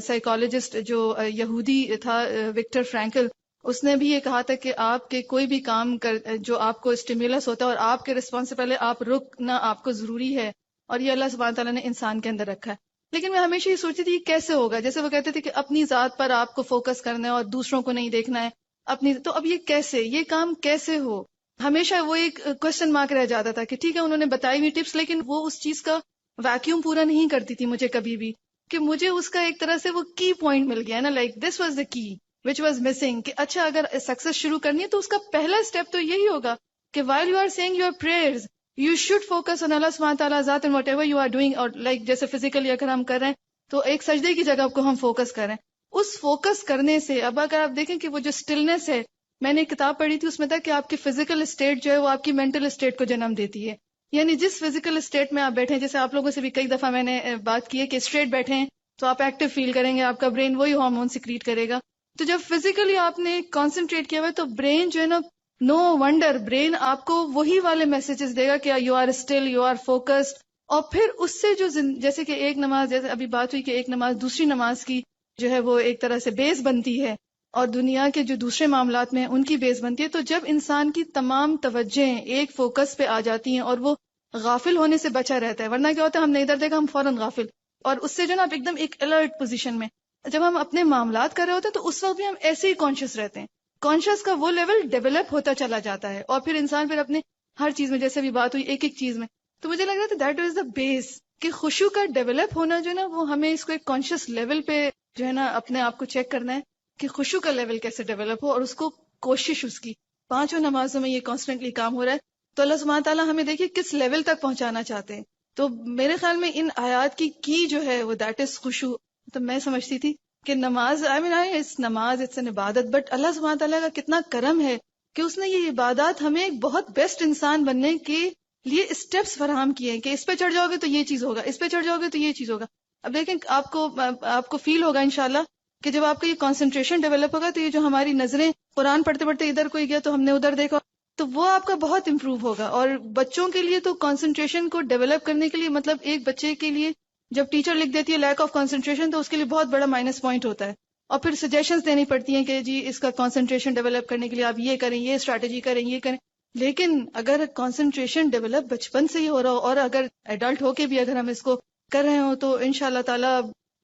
سائیکالوجسٹ جو یہودی تھا وکٹر فرینکل، اس نے بھی یہ کہا تھا کہ آپ کے کوئی بھی کام جو آپ کو اسٹیمولس ہوتا ہے اور آپ کے رسپانس سے پہلے آپ رکنا آپ کو ضروری ہے، اور یہ اللہ سبحانہ تعالیٰ نے انسان کے اندر رکھا ہے. لیکن میں ہمیشہ یہ سوچتی تھی کیسے ہوگا، جیسے وہ کہتے تھے کہ اپنی ذات پر آپ کو فوکس کرنا ہے اور دوسروں کو نہیں دیکھنا ہے اپنی. تو اب یہ کیسے، یہ کام کیسے ہو؟ ہمیشہ وہ ایک کوشچن مارک رہ جاتا تھا کہ ٹھیک ہے انہوں نے بتائی ہوئی ٹپس، لیکن وہ اس چیز کا ویکیوم پورا نہیں کرتی تھی مجھے کبھی بھی، کہ مجھے اس کا ایک طرح سے وہ کی پوائنٹ مل گیا نا، لائک دس واز دا کی وچ واز مسنگ، کہ اچھا اگر سکسیس شروع کرنی ہے تو اس کا پہلا اسٹیپ تو یہی ہوگا کہ while you are saying your prayers you should focus on Allah subhanahu wa ta'ala ذات and whatever you are doing. اور لائک جیسے فزیکلی اگر ہم کر رہے ہیں تو ایک سجدے کی جگہ کو ہم فوکس کریں. اس فوکس کرنے سے اب اگر آپ دیکھیں کہ وہ جو اسٹلنس ہے، میں نے ایک کتاب پڑھی تھی اس میں تھا کہ آپ کی فزیکل اسٹیٹ جو ہے وہ آپ کی مینٹل اسٹیٹ کو جنم دیتی ہے. یعنی جس فزیکل اسٹیٹ میں آپ بیٹھے ہیں، جیسے آپ لوگوں سے بھی کئی دفعہ میں نے بات کی ہے کہ اسٹریٹ بیٹھے ہیں تو آپ ایکٹیو فیل کریں گے، آپ کا برین وہی ہارمون سیکریٹ کرے گا. تو جب فزیکلی آپ نے کانسنٹریٹ کیا ہوا ہے تو برین جو ہے نا، نو ونڈر برین آپ کو وہی والے میسیجز دے گا کہ you are still, you are focused. اور پھر اس سے جو جیسے کہ ایک نماز، جیسے ابھی بات ہوئی کہ ایک نماز دوسری نماز کی جو ہے وہ ایک طرح سے بیس بنتی ہے، اور دنیا کے جو دوسرے معاملات میں ہیں ان کی بیس بنتی ہے. تو جب انسان کی تمام توجہیں ایک فوکس پہ آ جاتی ہیں اور وہ غافل ہونے سے بچا رہتا ہے، ورنہ کیا ہوتا ہے ہم نے ادھر دیکھا ہم فوراً غافل، اور اس سے جو نا آپ ایک دم ایک الرٹ پوزیشن میں جب ہم اپنے معاملات کر رہے ہوتے ہیں تو اس وقت بھی ہم ایسے ہی کانشیس رہتے ہیں. کانشیس کا وہ لیول ڈیولپ ہوتا چلا جاتا ہے، اور پھر انسان پھر اپنے ہر چیز میں، جیسے بھی بات ہوئی ایک ایک چیز میں، تو مجھے لگ رہا تھا دیٹ از دا بیس کہ خشوع کا ڈیولپ ہونا جو ہے نا وہ ہمیں اس کو ایک کانشیس لیول پہ جو ہے نا اپنے آپ کو چیک کرنا ہے کہ خشوع کا لیول کیسے ڈیولپ ہو، اور اس کو کوشش اس کی 5 نمازوں میں یہ کانسٹنٹلی کام ہو رہا ہے. تو اللہ سبحانہ تعالیٰ ہمیں دیکھیے کس لیول تک پہنچانا چاہتے ہیں. تو میرے خیال میں ان آیات کی جو ہے وہ دیٹ از خشوع. تو میں سمجھتی تھی کہ نماز نماز اٹس این عبادت، بٹ اللہ سبحانہ تعالیٰ کا کتنا کرم ہے کہ اس نے یہ عبادات ہمیں ایک بہت بیسٹ انسان بننے کے لیے اسٹیپس فراہم کیے ہیں کہ اس پہ چڑھ جاؤ گے تو یہ چیز ہوگا، اس پہ چڑھ جاؤ گے تو یہ چیز ہوگا. اب دیکھیں آپ کو فیل ہوگا انشاءاللہ کہ جب آپ کا یہ کانسنٹریشن ڈیولپ ہوگا تو یہ جو ہماری نظریں قرآن پڑھتے پڑھتے ادھر کوئی گیا تو ہم نے ادھر دیکھا، تو وہ آپ کا بہت امپروو ہوگا. اور بچوں کے لیے تو کانسنٹریشن کو ڈیولپ کرنے کے لیے، مطلب ایک بچے کے لیے جب ٹیچر لکھ دیتی ہے لیک آف کانسنٹریشن تو اس کے لیے بہت بڑا مائنس پوائنٹ ہوتا ہے، اور پھر سجیشنز دینی پڑتی ہیں کہ جی اس کا کانسنٹریشن ڈیولپ کرنے کے لیے آپ یہ کریں، یہ اسٹریٹجی کریں، یہ کریں. لیکن اگر کانسنٹریشن ڈیولپ بچپن سے ہی ہو رہا ہو اور اگر ایڈلٹ ہو کے بھی اگر ہم اس کو کر رہے ہوں تو انشاءاللہ تعالی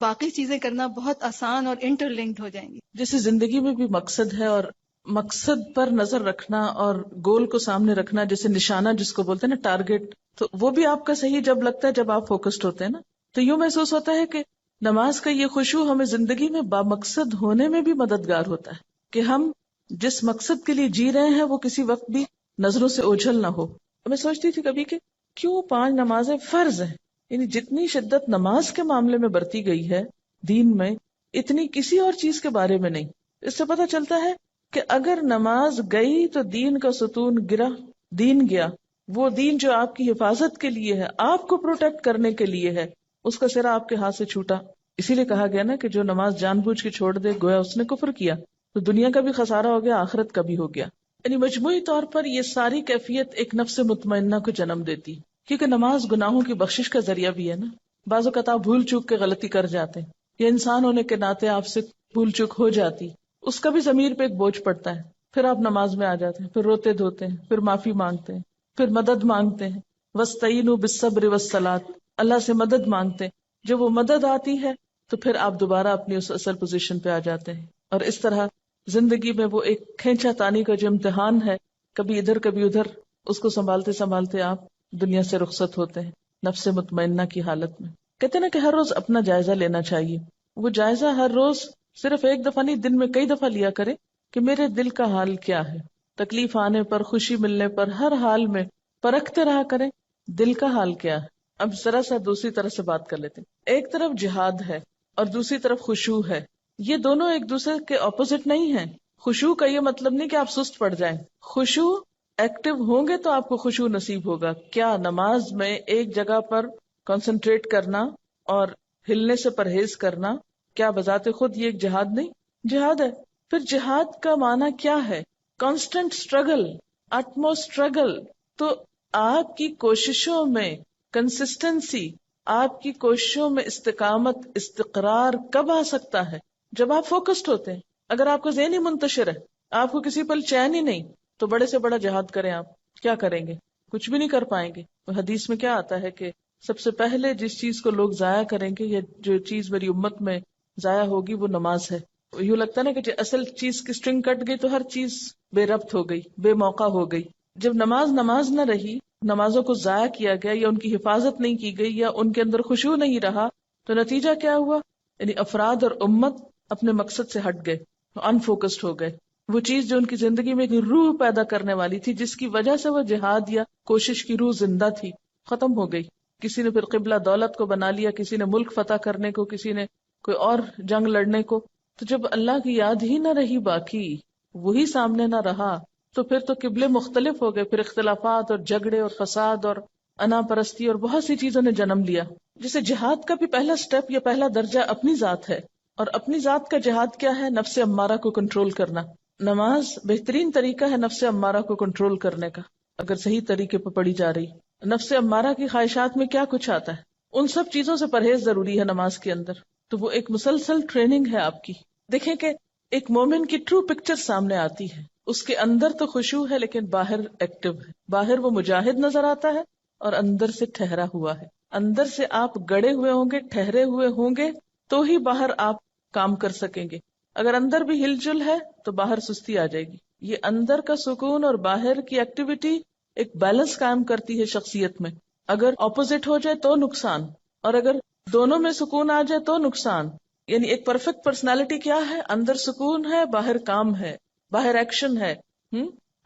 باقی چیزیں کرنا بہت آسان اور انٹر لنکڈ ہو جائیں گی. جیسے زندگی میں بھی مقصد ہے، اور مقصد پر نظر رکھنا اور گول کو سامنے رکھنا، جیسے نشانہ جس کو بولتے ہیں نا، ٹارگٹ، تو وہ بھی آپ کا صحیح جب لگتا ہے جب آپ فوکسڈ ہوتے ہیں نا. تو یوں محسوس ہوتا ہے کہ نماز کا یہ خشوع ہمیں زندگی میں بامقصد ہونے میں بھی مددگار ہوتا ہے، کہ ہم جس مقصد کے لیے جی رہے ہیں وہ کسی وقت بھی نظروں سے اوجھل نہ ہو. میں سوچتی تھی کبھی کہ کیوں 5 نمازیں فرض ہیں، یعنی جتنی شدت نماز کے معاملے میں برتی گئی ہے دین میں، اتنی کسی اور چیز کے بارے میں نہیں. اس سے پتہ چلتا ہے کہ اگر نماز گئی تو دین کا ستون گرا، دین گیا. وہ دین جو آپ کی حفاظت کے لیے ہے، آپ کو پروٹیکٹ کرنے کے لیے ہے، اس کا سرا آپ کے ہاتھ سے چھوٹا. اسی لیے کہا گیا نا کہ جو نماز جان بوجھ کے چھوڑ دے گویا اس نے کفر کیا. تو دنیا کا بھی خسارہ ہو گیا، آخرت کا بھی ہو گیا. یعنی مجموعی طور پر یہ ساری کیفیت ایک نفس مطمئنہ کو جنم دیتی، کیونکہ نماز گناہوں کی بخشش کا ذریعہ بھی ہے نا. بعض اوقات آپ بھول چوک کے غلطی کر جاتے ہیں، یہ انسان ہونے کے ناطے آپ سے بھول چوک ہو جاتی، اس کا بھی ضمیر پہ ایک بوجھ پڑتا ہے. پھر آپ نماز میں آ جاتے ہیں، پھر روتے دھوتے ہیں، پھر معافی مانگتے ہیں، پھر مدد مانگتے ہیں. وَاسْتَعِینُوا بِالصَّبْرِ وَالصَّلَاةِ، اللہ سے مدد مانگتے ہیں. جب وہ مدد آتی ہے تو پھر آپ دوبارہ اپنی اس اصل پوزیشن پہ آ جاتے ہیں. اور اس طرح زندگی میں وہ ایک کھینچا تانی کا جو امتحان ہے، کبھی ادھر کبھی ادھر، اس کو سنبھالتے سنبھالتے آپ دنیا سے رخصت ہوتے ہیں نفس مطمئنہ کی حالت میں. کہتے ہیں نا کہ ہر روز اپنا جائزہ لینا چاہیے. وہ جائزہ ہر روز صرف ایک دفعہ نہیں، دن میں کئی دفعہ لیا کرے کہ میرے دل کا حال کیا ہے. تکلیف آنے پر، خوشی ملنے پر، ہر حال میں پرکھتے رہا کریں دل کا حال کیا ہے. اب ذرا سا دوسری طرح سے بات کر لیتے ہیں. ایک طرف جہاد ہے اور دوسری طرف خشوع ہے. یہ دونوں ایک دوسرے کے اپوزٹ نہیں ہیں. خشوع کا یہ مطلب نہیں کہ آپ سست پڑ جائیں. خشوع ایکٹیو ہوں گے تو آپ کو خشوع نصیب ہوگا. کیا نماز میں ایک جگہ پر کنسنٹریٹ کرنا اور ہلنے سے پرہیز کرنا، کیا بذات خود یہ ایک جہاد نہیں؟ جہاد ہے. پھر جہاد کا معنی کیا ہے؟ Constant struggle, utmost struggle. تو آپ کی کوششوں میں کنسسٹنسی، آپ کی کوششوں میں استقامت، استقرار کب آ سکتا ہے؟ جب آپ فوکسڈ ہوتے ہیں. اگر آپ کا ذہن ہی منتشر ہے، آپ کو کسی پل چین ہی نہیں، تو بڑے سے بڑا جہاد کریں، آپ کیا کریں گے؟ کچھ بھی نہیں کر پائیں گے. حدیث میں کیا آتا ہے کہ سب سے پہلے جس چیز کو لوگ ضائع کریں گے، یا جو چیز میری امت میں ضائع ہوگی، وہ نماز ہے. یوں لگتا ہے نا کہ اصل چیز کی اسٹرنگ کٹ گئی تو ہر چیز بے ربط ہو گئی، بے موقع ہو گئی. جب نماز نہ رہی، نمازوں کو ضائع کیا گیا یا ان کی حفاظت نہیں کی گئی یا ان کے اندر خشوع نہیں رہا، تو نتیجہ کیا ہوا؟ یعنی افراد اور امت اپنے مقصد سے ہٹ گئے، انفوکسڈ ہو گئے. وہ چیز جو ان کی زندگی میں ایک روح پیدا کرنے والی تھی، جس کی وجہ سے وہ جہاد یا کوشش کی روح زندہ تھی، ختم ہو گئی. کسی نے پھر قبلہ دولت کو بنا لیا، کسی نے ملک فتح کرنے کو، کسی نے کوئی اور جنگ لڑنے کو. تو جب اللہ کی یاد ہی نہ رہی، باقی وہی سامنے نہ رہا، تو پھر تو قبلے مختلف ہو گئے. پھر اختلافات اور جھگڑے اور فساد اور انا پرستی اور بہت سی چیزوں نے جنم لیا. جسے جہاد کا بھی پہلا سٹیپ یا پہلا درجہ اپنی ذات ہے. اور اپنی ذات کا جہاد کیا ہے؟ نفس امارہ کو کنٹرول کرنا. نماز بہترین طریقہ ہے نفس امارہ کو کنٹرول کرنے کا، اگر صحیح طریقے پہ پڑھی جا رہی. نفس امارہ کی خواہشات میں کیا کچھ آتا ہے، ان سب چیزوں سے پرہیز ضروری ہے نماز کے اندر. تو وہ ایک مسلسل ٹریننگ ہے آپ کی. دیکھیں کہ ایک مومن کی ٹرو پکچر سامنے آتی ہے. اس کے اندر تو خشوع ہے لیکن باہر ایکٹیو ہے. باہر وہ مجاہد نظر آتا ہے اور اندر سے ٹھہرا ہوا ہے. اندر سے آپ گڑے ہوئے ہوں گے، ٹھہرے ہوئے ہوں گے، تو ہی باہر آپ کام کر سکیں گے. اگر اندر بھی ہل جل ہے تو باہر سستی آ جائے گی. یہ اندر کا سکون اور باہر کی ایکٹیویٹی ایک بیلنس قائم کرتی ہے شخصیت میں. اگر اپوزٹ ہو جائے تو نقصان، اور اگر دونوں میں سکون آ جائے تو نقصان. یعنی ایک پرفیکٹ پرسنالٹی کیا ہے؟ اندر سکون ہے، باہر کام ہے، باہر ایکشن ہے.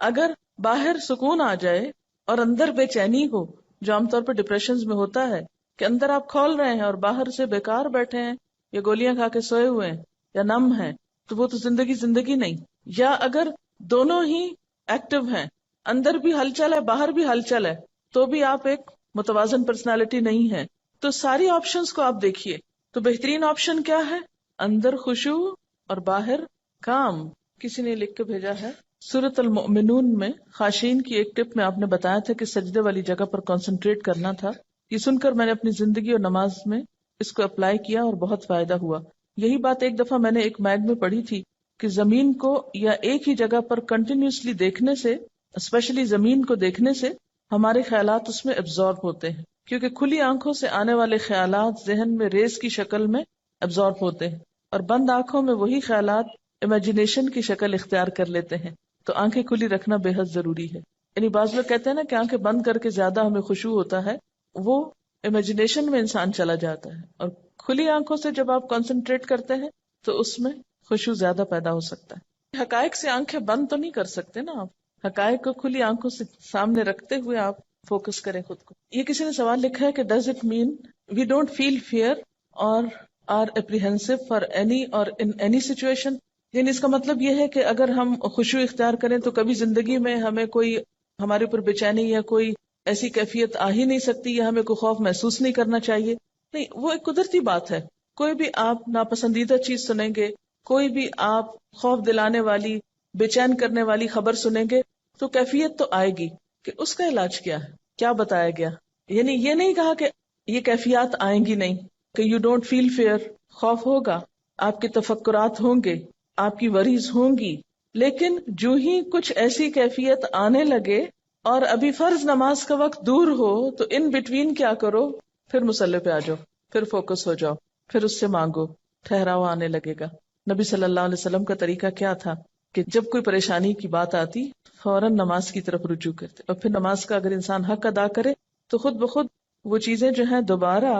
اگر باہر سکون آ جائے اور اندر بے چینی ہو، جو عام طور پر ڈپریشنز میں ہوتا ہے کہ اندر آپ کھول رہے ہیں اور باہر سے بیکار بیٹھے ہیں یا گولیاں کھا کے سوئے ہوئے ہیں یا نم ہیں، تو وہ تو زندگی نہیں. یا اگر دونوں ہی ایکٹیو ہیں، اندر بھی ہلچل ہے، باہر بھی ہلچل ہے، تو بھی آپ ایک متوازن پرسنالٹی نہیں ہے. تو ساری آپشنز کو آپ دیکھیے. تو بہترین آپشن کیا ہے؟ اندر خشوع اور باہر کام. کسی نے لکھ کے بھیجا ہے سورۃ المؤمنون میں خاشعین کی ایک ٹپ میں آپ نے بتایا تھا کہ سجدے والی جگہ پر کنسنٹریٹ کرنا تھا. یہ سن کر میں نے اپنی زندگی اور نماز میں اس کو اپلائی کیا اور بہت فائدہ ہوا. یہی بات ایک دفعہ میں نے ایک میگ میں پڑھی تھی کہ زمین کو یا ایک ہی جگہ پر کنٹینیوسلی دیکھنے سے، اسپیشلی زمین کو دیکھنے سے، ہمارے خیالات اس میں ایبزارب ہوتے ہیں. کیونکہ کھلی آنکھوں سے آنے والے خیالات ذہن میں ریز کی شکل میں ایبزارب ہوتے ہیں، اور بند آنکھوں میں وہی خیالات امیجنیشن کی شکل اختیار کر لیتے ہیں. تو آنکھیں کھلی رکھنا بے حد ضروری ہے. یعنی بعض لوگ کہتے ہیں نا کہ آنکھیں بند کر کے زیادہ ہمیں خشوع ہوتا ہے، وہ امیجنیشن میں انسان چلا جاتا ہے. اور کھلی آنکھوں سے جب آپ کنسنٹریٹ کرتے ہیں تو اس میں خشوع زیادہ پیدا ہو سکتا ہے. حقائق سے آنکھیں بند تو نہیں کر سکتے نا آپ، حقائق کو کھلی آنکھوں سے سامنے رکھتے ہوئے آپ فوکس کریں خود کو. یہ کسی نے سوال لکھا ہے کہ does it mean we don't feel fear or are apprehensive for any or in any situation? یعنی اس کا مطلب یہ ہے کہ اگر ہم خشوع اختیار کریں تو کبھی زندگی میں ہمیں کوئی ہمارے اوپر بے چینی یا کوئی ایسی کیفیت آ ہی نہیں سکتی، یا ہمیں کوئی خوف محسوس نہیں کرنا چاہیے. نہیں، وہ ایک قدرتی بات ہے. کوئی بھی آپ ناپسندیدہ چیز سنیں گے، کوئی بھی آپ خوف دلانے والی، بے چین کرنے والی خبر سنیں گے تو کیفیت تو آئے گی. کہ اس کا علاج کیا ہے، کیا بتایا گیا؟ یعنی یہ نہیں کہا کہ یہ کیفیات آئیں گی نہیں، کہ یو ڈونٹ فیل فیئر، خوف ہوگا، آپ کے تفکرات ہوں گے، آپ کی وریز ہوں گی، لیکن جو ہی کچھ ایسی کیفیت آنے لگے اور ابھی فرض نماز کا وقت دور ہو تو ان بٹوین کیا کرو؟ پھر مصلی پہ آ جاؤ. پھر فوکس ہو جاؤ، پھر اس سے مانگو، ٹھہراؤ آنے لگے گا. نبی صلی اللہ علیہ وسلم کا طریقہ کیا تھا کہ جب کوئی پریشانی کی بات آتی فوراً نماز کی طرف رجوع کرتے، اور پھر نماز کا اگر انسان حق ادا کرے تو خود بخود وہ چیزیں جو ہیں دوبارہ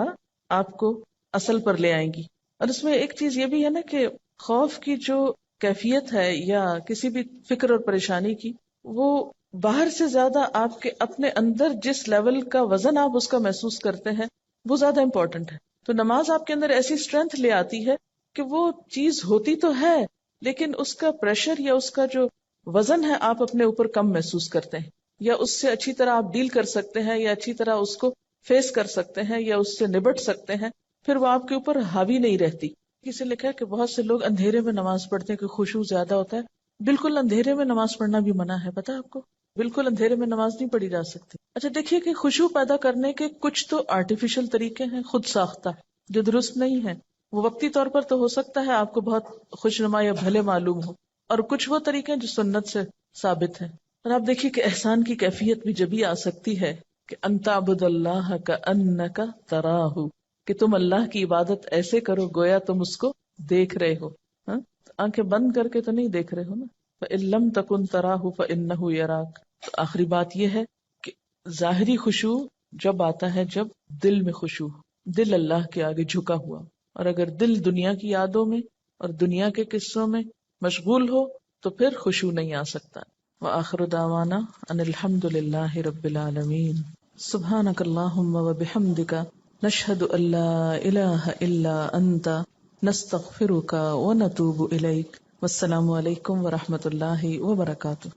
آپ کو اصل پر لے آئیں گی. اور اس میں ایک چیز یہ بھی ہے نا کہ خوف کی جو کیفیت ہے یا کسی بھی فکر اور پریشانی کی، وہ باہر سے زیادہ آپ کے اپنے اندر جس لیول کا وزن آپ اس کا محسوس کرتے ہیں وہ زیادہ امپورٹنٹ ہے. تو نماز آپ کے اندر ایسی اسٹرینتھ لے آتی ہے کہ وہ چیز ہوتی تو ہے لیکن اس کا پریشر یا اس کا جو وزن ہے آپ اپنے اوپر کم محسوس کرتے ہیں، یا اس سے اچھی طرح آپ ڈیل کر سکتے ہیں، یا اچھی طرح اس کو فیس کر سکتے ہیں، یا اس سے نبٹ سکتے ہیں. پھر وہ آپ کے اوپر حاوی نہیں رہتی. کسی لکھا ہے کہ بہت سے لوگ اندھیرے میں نماز پڑھتے ہیں کہ خشوع زیادہ ہوتا ہے. بالکل اندھیرے میں نماز پڑھنا بھی منع ہے، پتہ ہے آپ کو؟ بالکل اندھیرے میں نماز نہیں پڑھی جا سکتی. اچھا دیکھیے کہ خشوع پیدا کرنے کے کچھ تو آرٹیفیشل طریقے ہیں، خود ساختہ، جو درست نہیں ہے. وہ وقتی طور پر تو ہو سکتا ہے آپ کو بہت خوشنما یا بھلے معلوم ہو، اور کچھ وہ طریقے ہیں جو سنت سے ثابت ہیں. اور آپ دیکھیے کہ احسان کی کیفیت بھی جبھی آ سکتی ہے کہ ان تعبد اللہ کأنک تراہ، کہ تم اللہ کی عبادت ایسے کرو گویا تم اس کو دیکھ رہے ہو. آنکھیں بند کر کے تو نہیں دیکھ رہے ہو نا. فإن لم تکن تراہ فإنہ یراک. تو آخری بات یہ ہے کہ ظاہری خشوع جب آتا ہے جب دل میں خشوع، دل اللہ کے آگے جھکا ہوا. اور اگر دل دنیا کی یادوں میں اور دنیا کے قصوں میں مشغول ہو تو پھر خشوع نہیں آ سکتا. وآخر دعوانا ان الحمد للہ رب العالمین. سبحانک اللہم وبحمدک نشہد ان لا الہ الا انت نستغفرک ونتوب الیک. والسلام علیکم ورحمۃ اللہ وبرکاتہ.